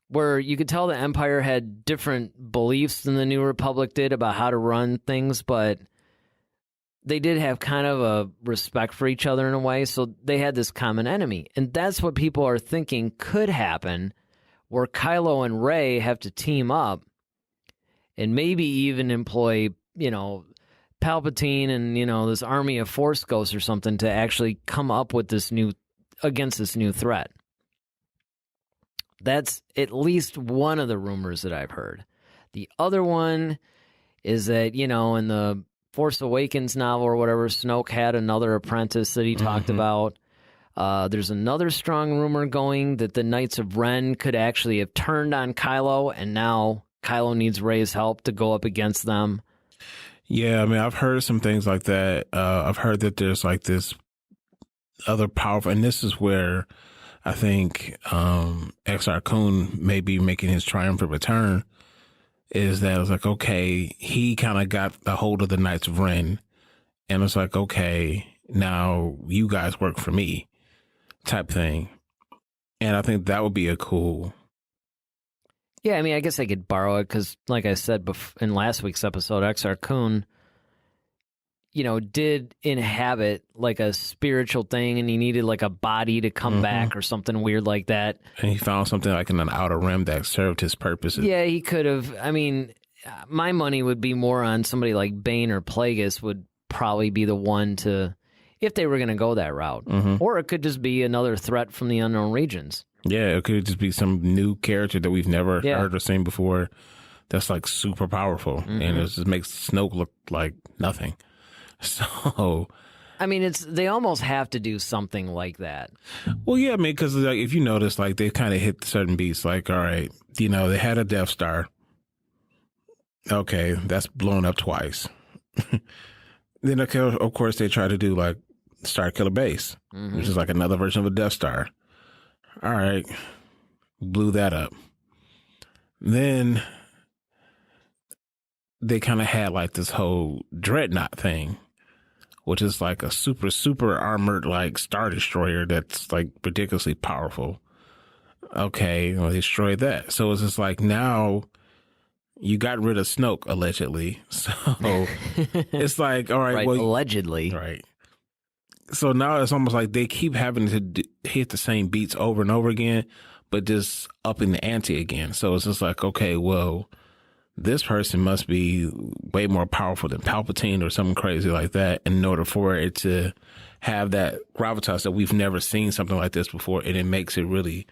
where you could tell the Empire had different beliefs than the New Republic did about how to run things, but they did have kind of a respect for each other in a way. So they had this common enemy. And that's what people are thinking could happen, where Kylo and Rey have to team up and maybe even employ, Palpatine and, this army of Force Ghosts or something to actually come up with this new threat. That's at least one of the rumors that I've heard. The other one is that, in the Force Awakens novel or whatever, Snoke had another apprentice that he talked about. There's another strong rumor going that the Knights of Ren could actually have turned on Kylo, and now Kylo needs Rey's help to go up against them. Yeah, I mean, I've heard some things like that. I've heard that there's like this other powerful, and this is where I think Exar Kun may be making his triumphant return, is that it's like, okay, he kind of got the hold of the Knights of Ren, and it's like, okay, Now you guys work for me type thing. And I think that would be a cool. Yeah, I mean, I guess I could borrow it because, like I said in last week's episode, Exar Kun, did inhabit like a spiritual thing, and he needed like a body to come back or something weird like that. And he found something like in an outer rim that served his purposes. Yeah, he could have. I mean, my money would be more on somebody like Bane or Plagueis would probably be the one to, if they were going to go that route. Or it could just be another threat from the unknown regions. Yeah, it could just be some new character that we've never heard or seen before that's like super powerful. And it just makes Snoke look like nothing. So, I mean, they almost have to do something like that. Well, yeah, I mean, because like, if you notice, like they kind of hit certain beats. Like, all right, they had a Death Star. Okay, that's blown up twice. Then, of course, they try to do like Star Killer Base, which is like another version of a Death Star. All right, blew that up. Then they kind of had like this whole Dreadnought thing, which is like a super, super armored like Star Destroyer that's like ridiculously powerful. Okay, well, they destroyed that. So it's just like now you got rid of Snoke, allegedly. So it's like, all right, well, allegedly. Right. So now it's almost like they keep having to hit the same beats over and over again, but just upping the ante again. So it's just like, okay, well, this person must be way more powerful than Palpatine or something crazy like that in order for it to have that gravitas that we've never seen something like this before. And it makes it really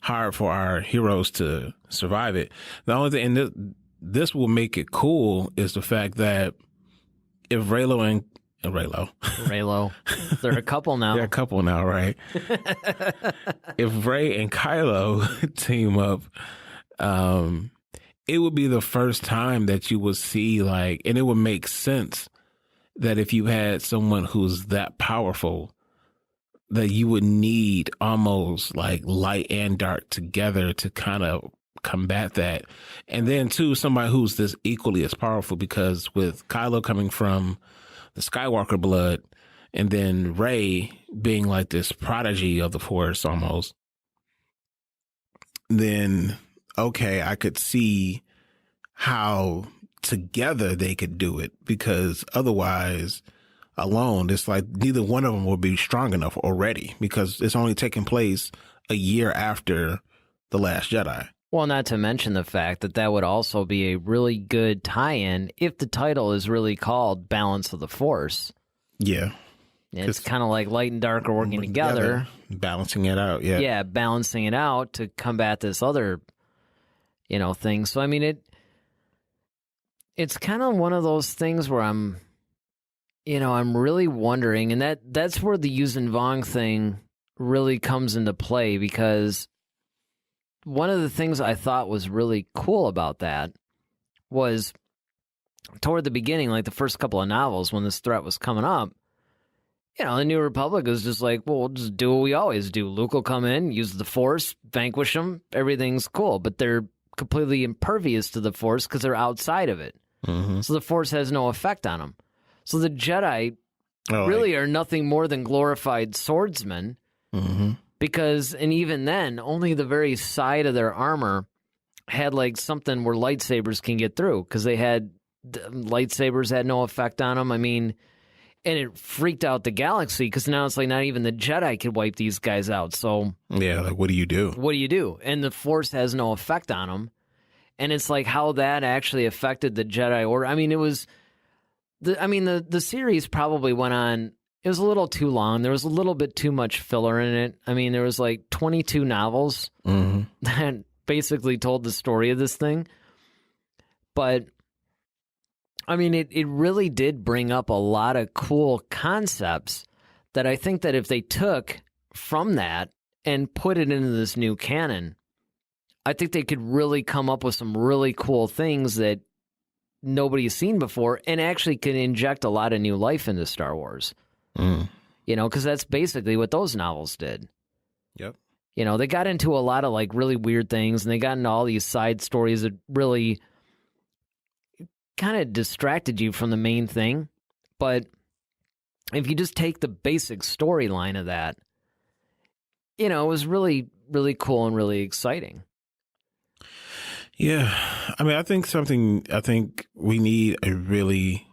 hard for our heroes to survive it. The only thing, and this will make it cool, is the fact that if Raylo, they're a couple now. They're a couple now, right? If Rey and Kylo team up, it would be the first time that you would see like, and it would make sense that if you had someone who's that powerful, that you would need almost like light and dark together to kind of combat that. And then too, somebody who's this equally as powerful, because with Kylo coming from the Skywalker blood and then Rey being like this prodigy of the Force almost, then okay, I could see how together they could do it, because otherwise alone, it's like neither one of them will be strong enough already, because it's only taking place a year after The Last Jedi. Well, not to mention the fact that would also be a really good tie-in if the title is really called Balance of the Force. Yeah. It's kind of like light and dark are working together. Balancing it out, yeah. Yeah, balancing it out to combat this other, thing. So, I mean, it's kind of one of those things where I'm really wondering, and that's where the Yuuzhan Vong thing really comes into play, because one of the things I thought was really cool about that was toward the beginning, like the first couple of novels, when this threat was coming up, the New Republic was just like, well, we'll just do what we always do. Luke will come in, use the Force, vanquish them, everything's cool. But they're completely impervious to the Force because they're outside of it. So the Force has no effect on them. So the Jedi really are nothing more than glorified swordsmen, because, and even then, only the very side of their armor had like something where lightsabers can get through, because lightsabers had no effect on them. I mean, and it freaked out the galaxy, because now it's like not even the Jedi could wipe these guys out. So yeah, like what do you do? What do you do? And the Force has no effect on them. And it's like how that actually affected the Jedi Order. I mean, it was the series probably went on. It was a little too long. There was a little bit too much filler in it. I mean, there was like 22 novels that basically told the story of this thing. But I mean, it really did bring up a lot of cool concepts that I think that if they took from that and put it into this new canon, I think they could really come up with some really cool things that nobody's seen before, and actually can inject a lot of new life into Star Wars. Because that's basically what those novels did. Yep. They got into a lot of like really weird things, and they got into all these side stories that really kind of distracted you from the main thing. But if you just take the basic storyline of that, it was really, really cool and really exciting. Yeah. I mean, I think we need a really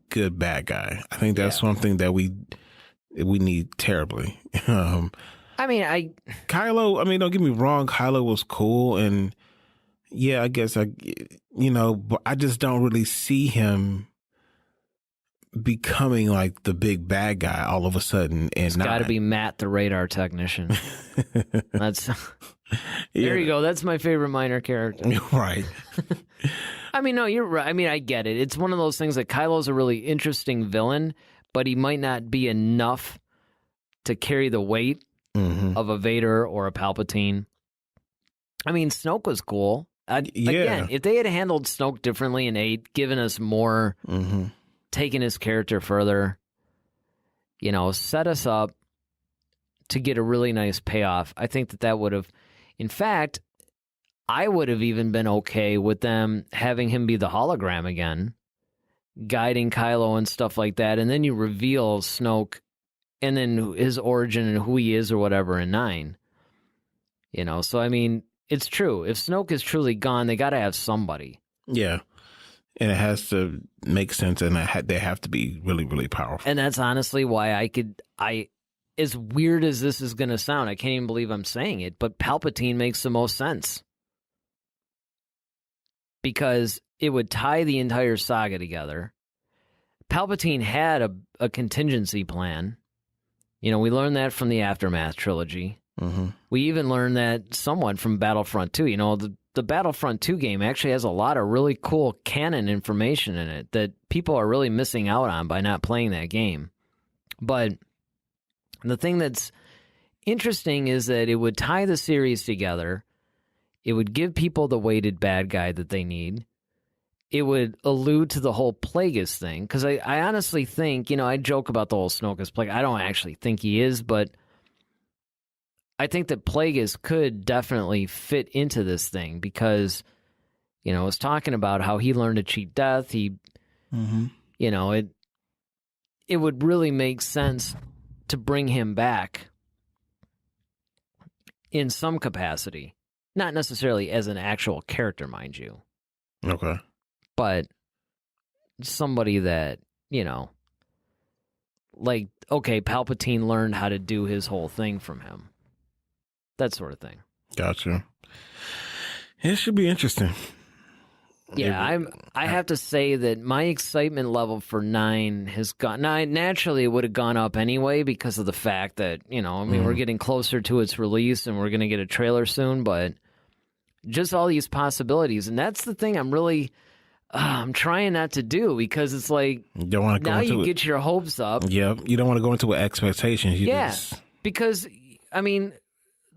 good bad guy. I think that's something that we need terribly. Kylo, don't get me wrong, Kylo was cool, and I guess but I just don't really see him becoming like the big bad guy all of a sudden. And it's got to be Matt, the radar technician. That's there you go. That's my favorite minor character. Right. No, you're right. I get it. It's one of those things that Kylo's a really interesting villain, but he might not be enough to carry the weight of a Vader or a Palpatine. Snoke was cool. Again, if they had handled Snoke differently in 8, given us more, taken his character further, set us up to get a really nice payoff, I think that would have, in fact, I would have even been okay with them having him be the hologram again, guiding Kylo and stuff like that, and then you reveal Snoke and then his origin and who he is or whatever in 9. So it's true. If Snoke is truly gone, they got to have somebody. Yeah. And it has to make sense, and they have to be really, really powerful. And that's honestly why as weird as this is going to sound, I can't even believe I'm saying it, but Palpatine makes the most sense. Because it would tie the entire saga together. Palpatine had a contingency plan. We learned that from the Aftermath trilogy. Mm-hmm. We even learned that somewhat from Battlefront 2. The Battlefront 2 game actually has a lot of really cool canon information in it that people are really missing out on by not playing that game. But the thing that's interesting is that it would tie the series together. It would give people the weighted bad guy that they need. It would allude to the whole Plagueis thing. Because I honestly think, I joke about the whole Snoke as Plagueis. I don't actually think he is, but I think that Plagueis could definitely fit into this thing because, I was talking about how he learned to cheat death. It would really make sense to bring him back in some capacity. Not necessarily as an actual character, mind you. Okay. But somebody that, Palpatine learned how to do his whole thing from him. That sort of thing. Gotcha. It should be interesting. Yeah, I have to say that my excitement level for 9 has gone. Now, naturally, it would have gone up anyway because of the fact that, we're getting closer to its release and we're going to get a trailer soon, but just all these possibilities. And that's the thing I'm really, I'm trying not to do because it's like, you don't want to go now into you it. get your hopes up. Yeah, you don't want to go into expectations. Because,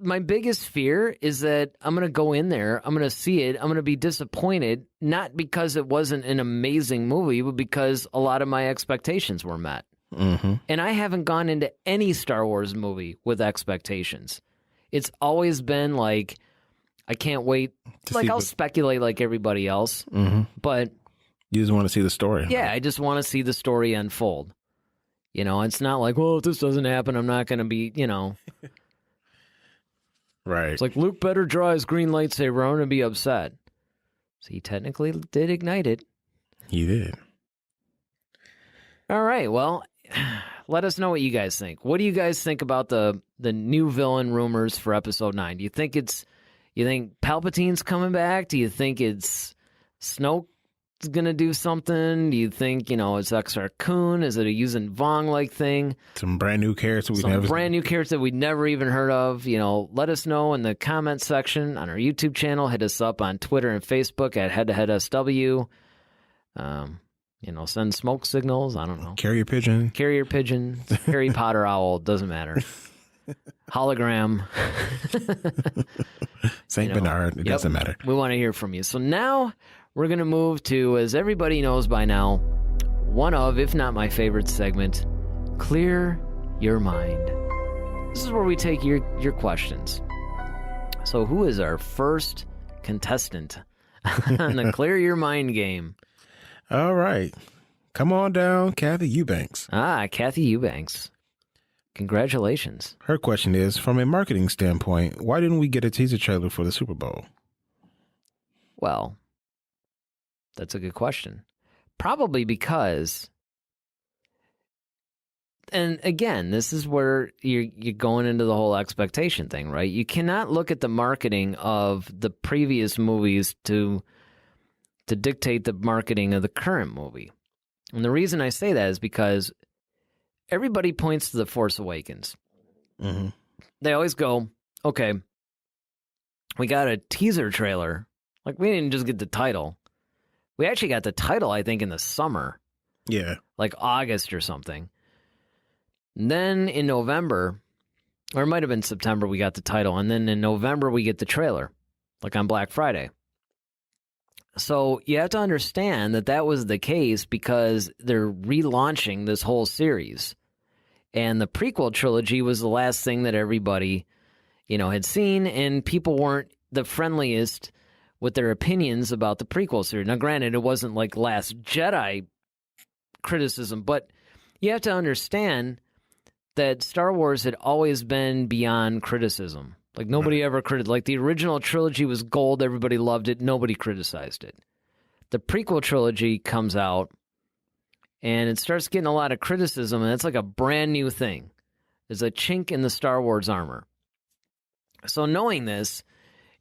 my biggest fear is that I'm going to go in there, I'm going to see it, I'm going to be disappointed, not because it wasn't an amazing movie, but because a lot of my expectations were met. Mm-hmm. And I haven't gone into any Star Wars movie with expectations. It's always been like, I can't wait. I'll speculate like everybody else, but you just want to see the story. Yeah, I just want to see the story unfold. It's not like, well, if this doesn't happen, I'm not going to be, Right. It's like Luke better draw his green lightsaber. I'm going to be upset. So he technically did ignite it. He did. All right. Well, let us know what you guys think. What do you guys think about the new villain rumors for Episode 9? Do you think Palpatine's coming back? Do you think it's Snoke's going to do something? Do you think, it's Exar Kun? Is it a Yuuzhan Vong-like thing? Some brand new characters that we'd never even heard of. Let us know in the comment section on our YouTube channel. Hit us up on Twitter and Facebook at HeadToHeadSW. Send smoke signals. I don't know. Carrier pigeon. Harry Potter owl. Doesn't matter. Hologram. St. Bernard. It doesn't matter. We want to hear from you. So now we're going to move to, as everybody knows by now, one of, if not my favorite segment, Clear Your Mind. This is where we take your questions. So who is our first contestant on the Clear Your Mind game? All right. Come on down, Kathy Eubanks. Kathy Eubanks. Congratulations. Her question is, from a marketing standpoint, why didn't we get a teaser trailer for the Super Bowl? Well, that's a good question. Probably because, and again, this is where you're going into the whole expectation thing, right? You cannot look at the marketing of the previous movies to dictate the marketing of the current movie. And the reason I say that is because everybody points to The Force Awakens. Mm-hmm. They always go, okay, we got a teaser trailer. Like, we didn't just get the title. We actually got the title, I think, in the summer. Yeah. Like August or something. And then in November, or it might have been September, we got the title. And then in November, we get the trailer, like on Black Friday. So you have to understand that that was the case because they're relaunching this whole series. And the prequel trilogy was the last thing that everybody, had seen, and people weren't the friendliest with their opinions about the prequel series. Now, granted, it wasn't like Last Jedi criticism, but you have to understand that Star Wars had always been beyond criticism. Like, nobody ever criticized. Like, the original trilogy was gold. Everybody loved it. Nobody criticized it. The prequel trilogy comes out, and it starts getting a lot of criticism, and it's like a brand new thing. There's a chink in the Star Wars armor. So knowing this,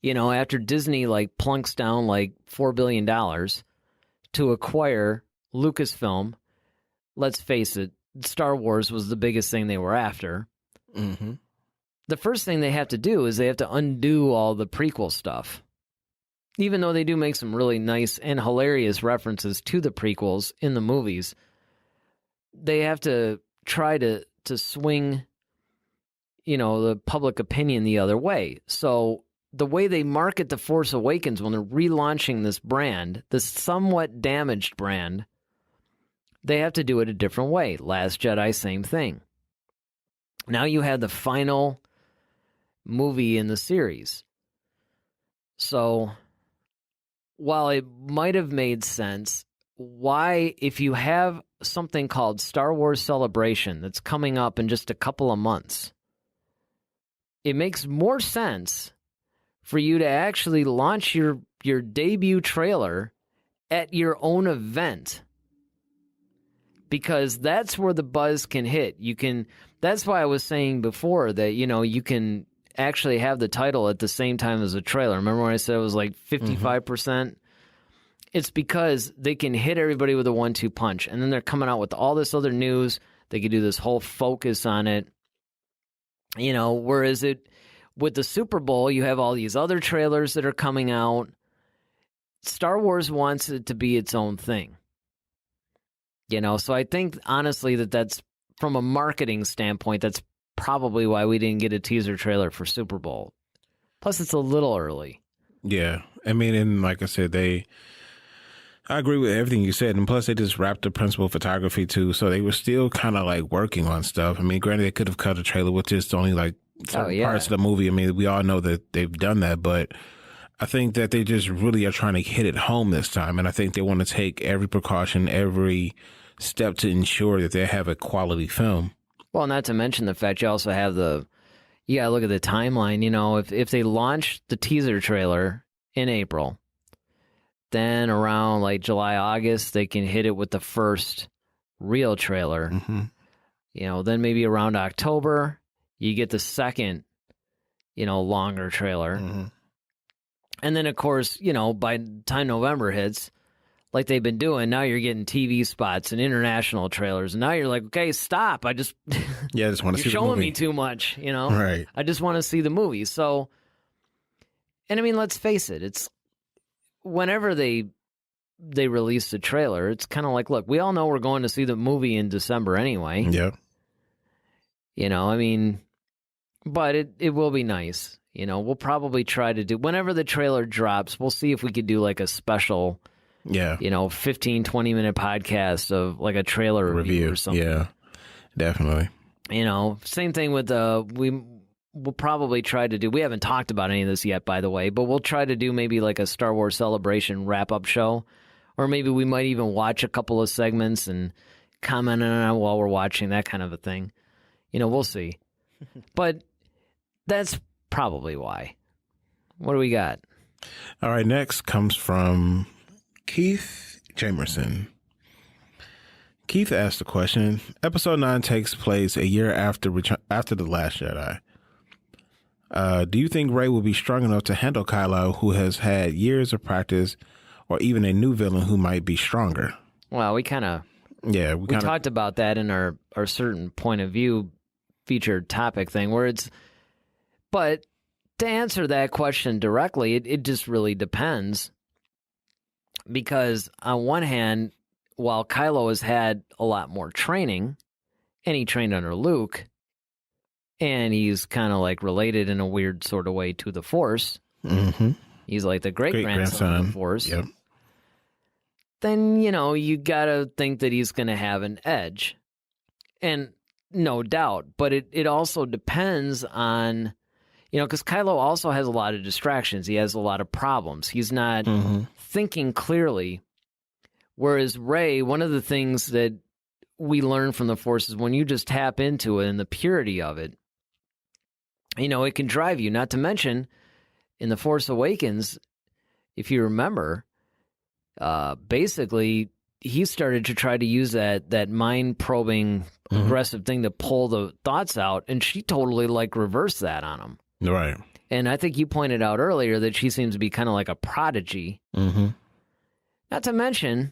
after Disney, plunks down, $4 billion to acquire Lucasfilm, let's face it, Star Wars was the biggest thing they were after. Mm-hmm. The first thing they have to do is they have to undo all the prequel stuff. Even though they do make some really nice and hilarious references to the prequels in the movies, they have to try to swing, the public opinion the other way. So the way they market The Force Awakens when they're relaunching this brand, this somewhat damaged brand, they have to do it a different way. Last Jedi, same thing. Now you have the final movie in the series. So while it might have made sense, why, if you have something called Star Wars Celebration that's coming up in just a couple of months, it makes more sense for you to actually launch your debut trailer at your own event. Because that's where the buzz can hit. That's why I was saying before that, you can actually have the title at the same time as the trailer. Remember when I said it was like 55%? Mm-hmm. It's because they can hit everybody with a 1-2 punch. And then they're coming out with all this other news. They could do this whole focus on it. Whereas with the Super Bowl, you have all these other trailers that are coming out. Star Wars wants it to be its own thing. So I think, honestly, that's, from a marketing standpoint, that's probably why we didn't get a teaser trailer for Super Bowl. Plus, it's a little early. Yeah. I mean, and like I said, I agree with everything you said. And plus, they just wrapped the principal photography, too. So they were still kind of working on stuff. I mean, granted, they could have cut a trailer with just only certain parts of the movie. I mean, we all know that they've done that, but I think that they just really are trying to hit it home this time. And I think they want to take every precaution, every step to ensure that they have a quality film. Well, not to mention the fact you also have look at the timeline. If they launch the teaser trailer in April, then around July, August, they can hit it with the first real trailer. Mm-hmm. Then maybe around October, you get the second, longer trailer. Mm-hmm. And then, of course, by the time November hits, like they've been doing, now you're getting TV spots and international trailers. And now you're like, okay, stop. I just want to see the movie. You're showing me too much, Right. I just want to see the movie. So, and I mean, let's face it. It's whenever they release the trailer, it's kind of like, look, we all know we're going to see the movie in December anyway. Yeah. I mean, but it will be nice. We'll probably try to do, whenever the trailer drops, we'll see if we could do a special, 15, 20-minute podcast of a trailer review or something. Yeah, definitely. Same thing with we'll probably try to do, we haven't talked about any of this yet, by the way, but we'll try to do maybe a Star Wars Celebration wrap-up show Or maybe we might even watch a couple of segments and comment on it while we're watching, that kind of a thing. We'll see. But that's probably why. What do we got? All right, next comes from Keith Jamerson. Keith asked the question, Episode 9 takes place a year after The Last Jedi. Do you think Rey will be strong enough to handle Kylo, who has had years of practice, or even a new villain who might be stronger? Well, we talked about that in our certain point of view featured topic thing, but to answer that question directly, it just really depends. Because on one hand, while Kylo has had a lot more training, and he trained under Luke, and he's kind of like related in a weird sort of way to the Force. Mm-hmm. He's like the great-grandson of the Force. Yep. Then, you got to think that he's going to have an edge. And no doubt. But it also depends on, because Kylo also has a lot of distractions. He has a lot of problems. He's not thinking clearly. Whereas Rey, one of the things that we learn from the Force is when you just tap into it and the purity of it, it can drive you. Not to mention, in The Force Awakens, if you remember, basically, he started to try to use that mind-probing, aggressive thing to pull the thoughts out, and she totally, reversed that on him. Right. And I think you pointed out earlier that she seems to be kind of like a prodigy. Mm-hmm. Not to mention,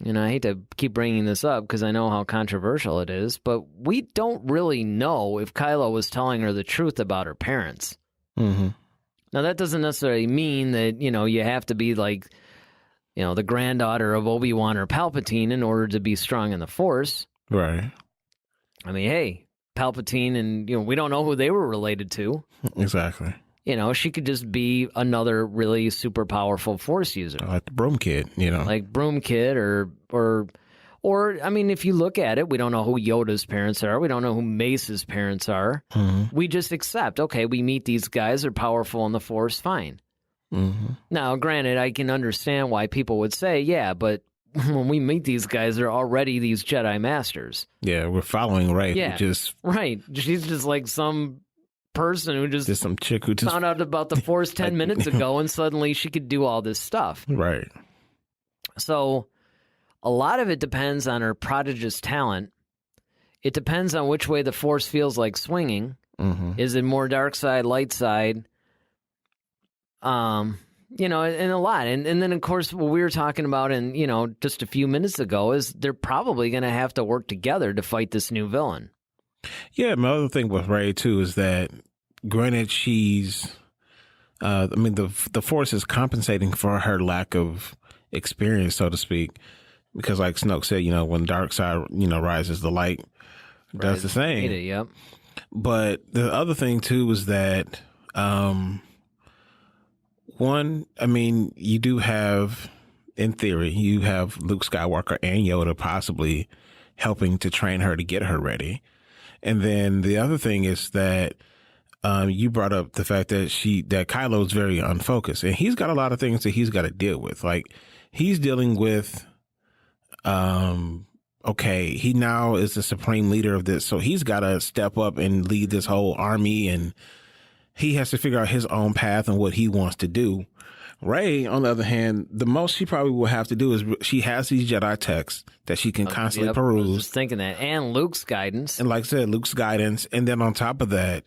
I hate to keep bringing this up because I know how controversial it is, but we don't really know if Kylo was telling her the truth about her parents. Mm-hmm. Now, that doesn't necessarily mean that, you have to be the granddaughter of Obi-Wan or Palpatine in order to be strong in the Force. Right. I mean, hey, Palpatine and, we don't know who they were related to. Exactly. She could just be another really super powerful Force user. Like the Broom Kid, Like Broom Kid or I mean, if you look at it, we don't know who Yoda's parents are. We don't know who Mace's parents are. Mm-hmm. We just accept, okay, we meet these guys, they're powerful in the Force, fine. Mm-hmm. Now, granted, I can understand why people would say, yeah, but when we meet these guys, they're already these Jedi Masters. Yeah, we're following Rey. Yeah, right. She's just like some person who just some chick who just found out about the Force 10 minutes ago, and suddenly she could do all this stuff. Right. So a lot of it depends on her prodigious talent. It depends on which way the Force feels like swinging. Mm-hmm. Is it more dark side, light side? And a lot. And then, of course, what we were talking about just a few minutes ago is they're probably going to have to work together to fight this new villain. Yeah, my other thing with Rey, too, is that granted she's, the Force is compensating for her lack of experience, so to speak, because like Snoke said, when dark side, rises, the light does the same. Yep. But the other thing, too, is that, one, you do have, in theory, you have Luke Skywalker and Yoda possibly helping to train her to get her ready. And then the other thing is that you brought up the fact that Kylo is very unfocused, and he's got a lot of things that he's got to deal with. Like he's dealing with, he now is the supreme leader of this, so he's got to step up and lead this whole army, and he has to figure out his own path and what he wants to do. Rey, on the other hand, the most she probably will have to do is she has these Jedi texts that she can constantly peruse. I was just thinking that. And Luke's guidance. And like I said, Luke's guidance. And then on top of that,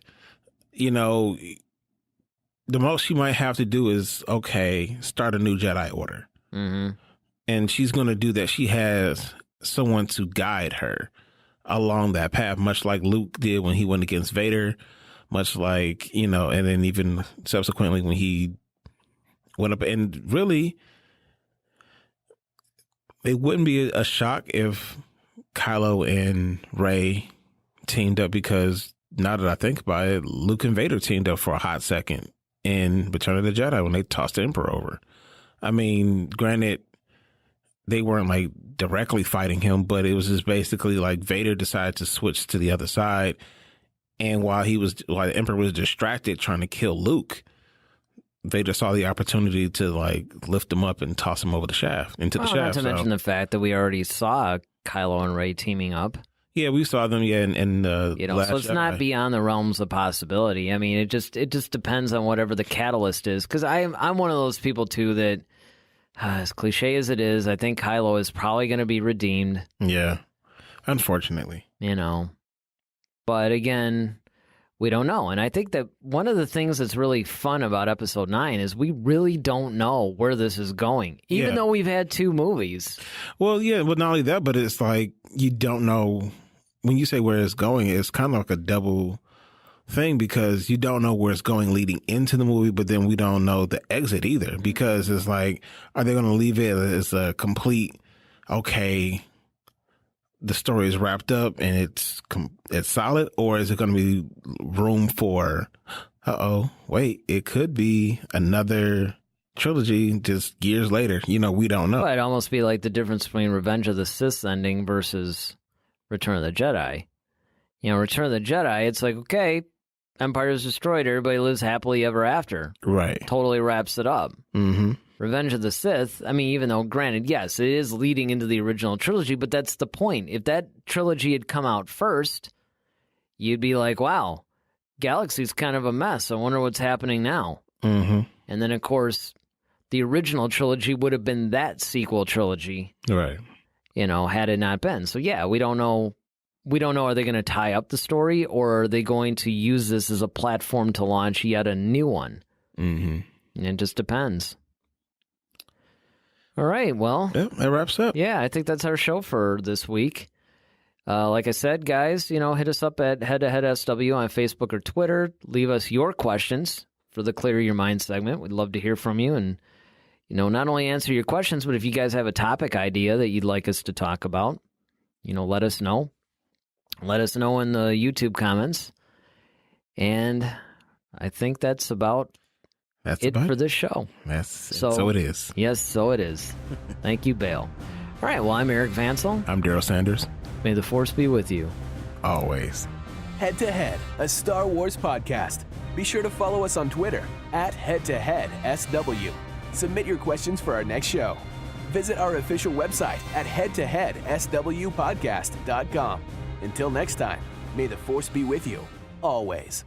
the most she might have to do is, start a new Jedi Order. Mm-hmm. And she's going to do that. She has someone to guide her along that path, much like Luke did when he went against Vader, much like, and then even subsequently when he went up. And really, it wouldn't be a shock if Kylo and Rey teamed up, because now that I think about it, Luke and Vader teamed up for a hot second in Return of the Jedi when they tossed the Emperor over. Granted, they weren't directly fighting him, but it was just basically Vader decided to switch to the other side. And while the Emperor was distracted trying to kill Luke, Vader saw the opportunity to like lift him up and toss him over the shaft into the shaft. Not to mention the fact that we already saw Kylo and Rey teaming up. Yeah, we saw them. Yeah, in the Last so it's Jedi. not beyond the realms of possibility. I mean, it just depends on whatever the catalyst is. Because I'm one of those people too that, as cliche as it is, I think Kylo is probably going to be redeemed. Yeah, unfortunately. But again, we don't know. And I think that one of the things that's really fun about Episode 9 is we really don't know where this is going, even though we've had 2 movies. Well, yeah, but not only that, but it's like you don't know. When you say where it's going, it's kind of like a double thing because you don't know where it's going leading into the movie, but then we don't know the exit either because it's like, are they going to leave it as a complete, okay, the story is wrapped up and it's solid, or is it going to be room for, wait, it could be another trilogy just years later. We don't know. Well, it'd almost be like the difference between Revenge of the Sith ending versus Return of the Jedi. Return of the Jedi, it's like, okay, Empire's destroyed, everybody lives happily ever after. Right. Totally wraps it up. Mm-hmm. Revenge of the Sith, I mean, even though, granted, yes, it is leading into the original trilogy, but that's the point. If that trilogy had come out first, you'd be like, wow, Galaxy's kind of a mess. I wonder what's happening now. Mm-hmm. And then, of course, the original trilogy would have been that sequel trilogy. Right. Had it not been. So, yeah, we don't know. We don't know, are they going to tie up the story, or are they going to use this as a platform to launch yet a new one? Mm-hmm. And it just depends. All right, well. Yeah, that wraps up. Yeah, I think that's our show for this week. Like I said, guys, hit us up at Head to Head SW on Facebook or Twitter. Leave us your questions for the Clear Your Mind segment. We'd love to hear from you and, not only answer your questions, but if you guys have a topic idea that you'd like us to talk about, let us know. Let us know in the YouTube comments. And I think that's about it for this show. So it is. Yes, so it is. Thank you, Bale. All right, well, I'm Eric Vansel. I'm Darryl Sanders. May the Force be with you. Always. Head to Head, a Star Wars podcast. Be sure to follow us on Twitter at HeadToHeadSW. Submit your questions for our next show. Visit our official website at headtoheadswpodcast.com. Until next time, may the Force be with you, always.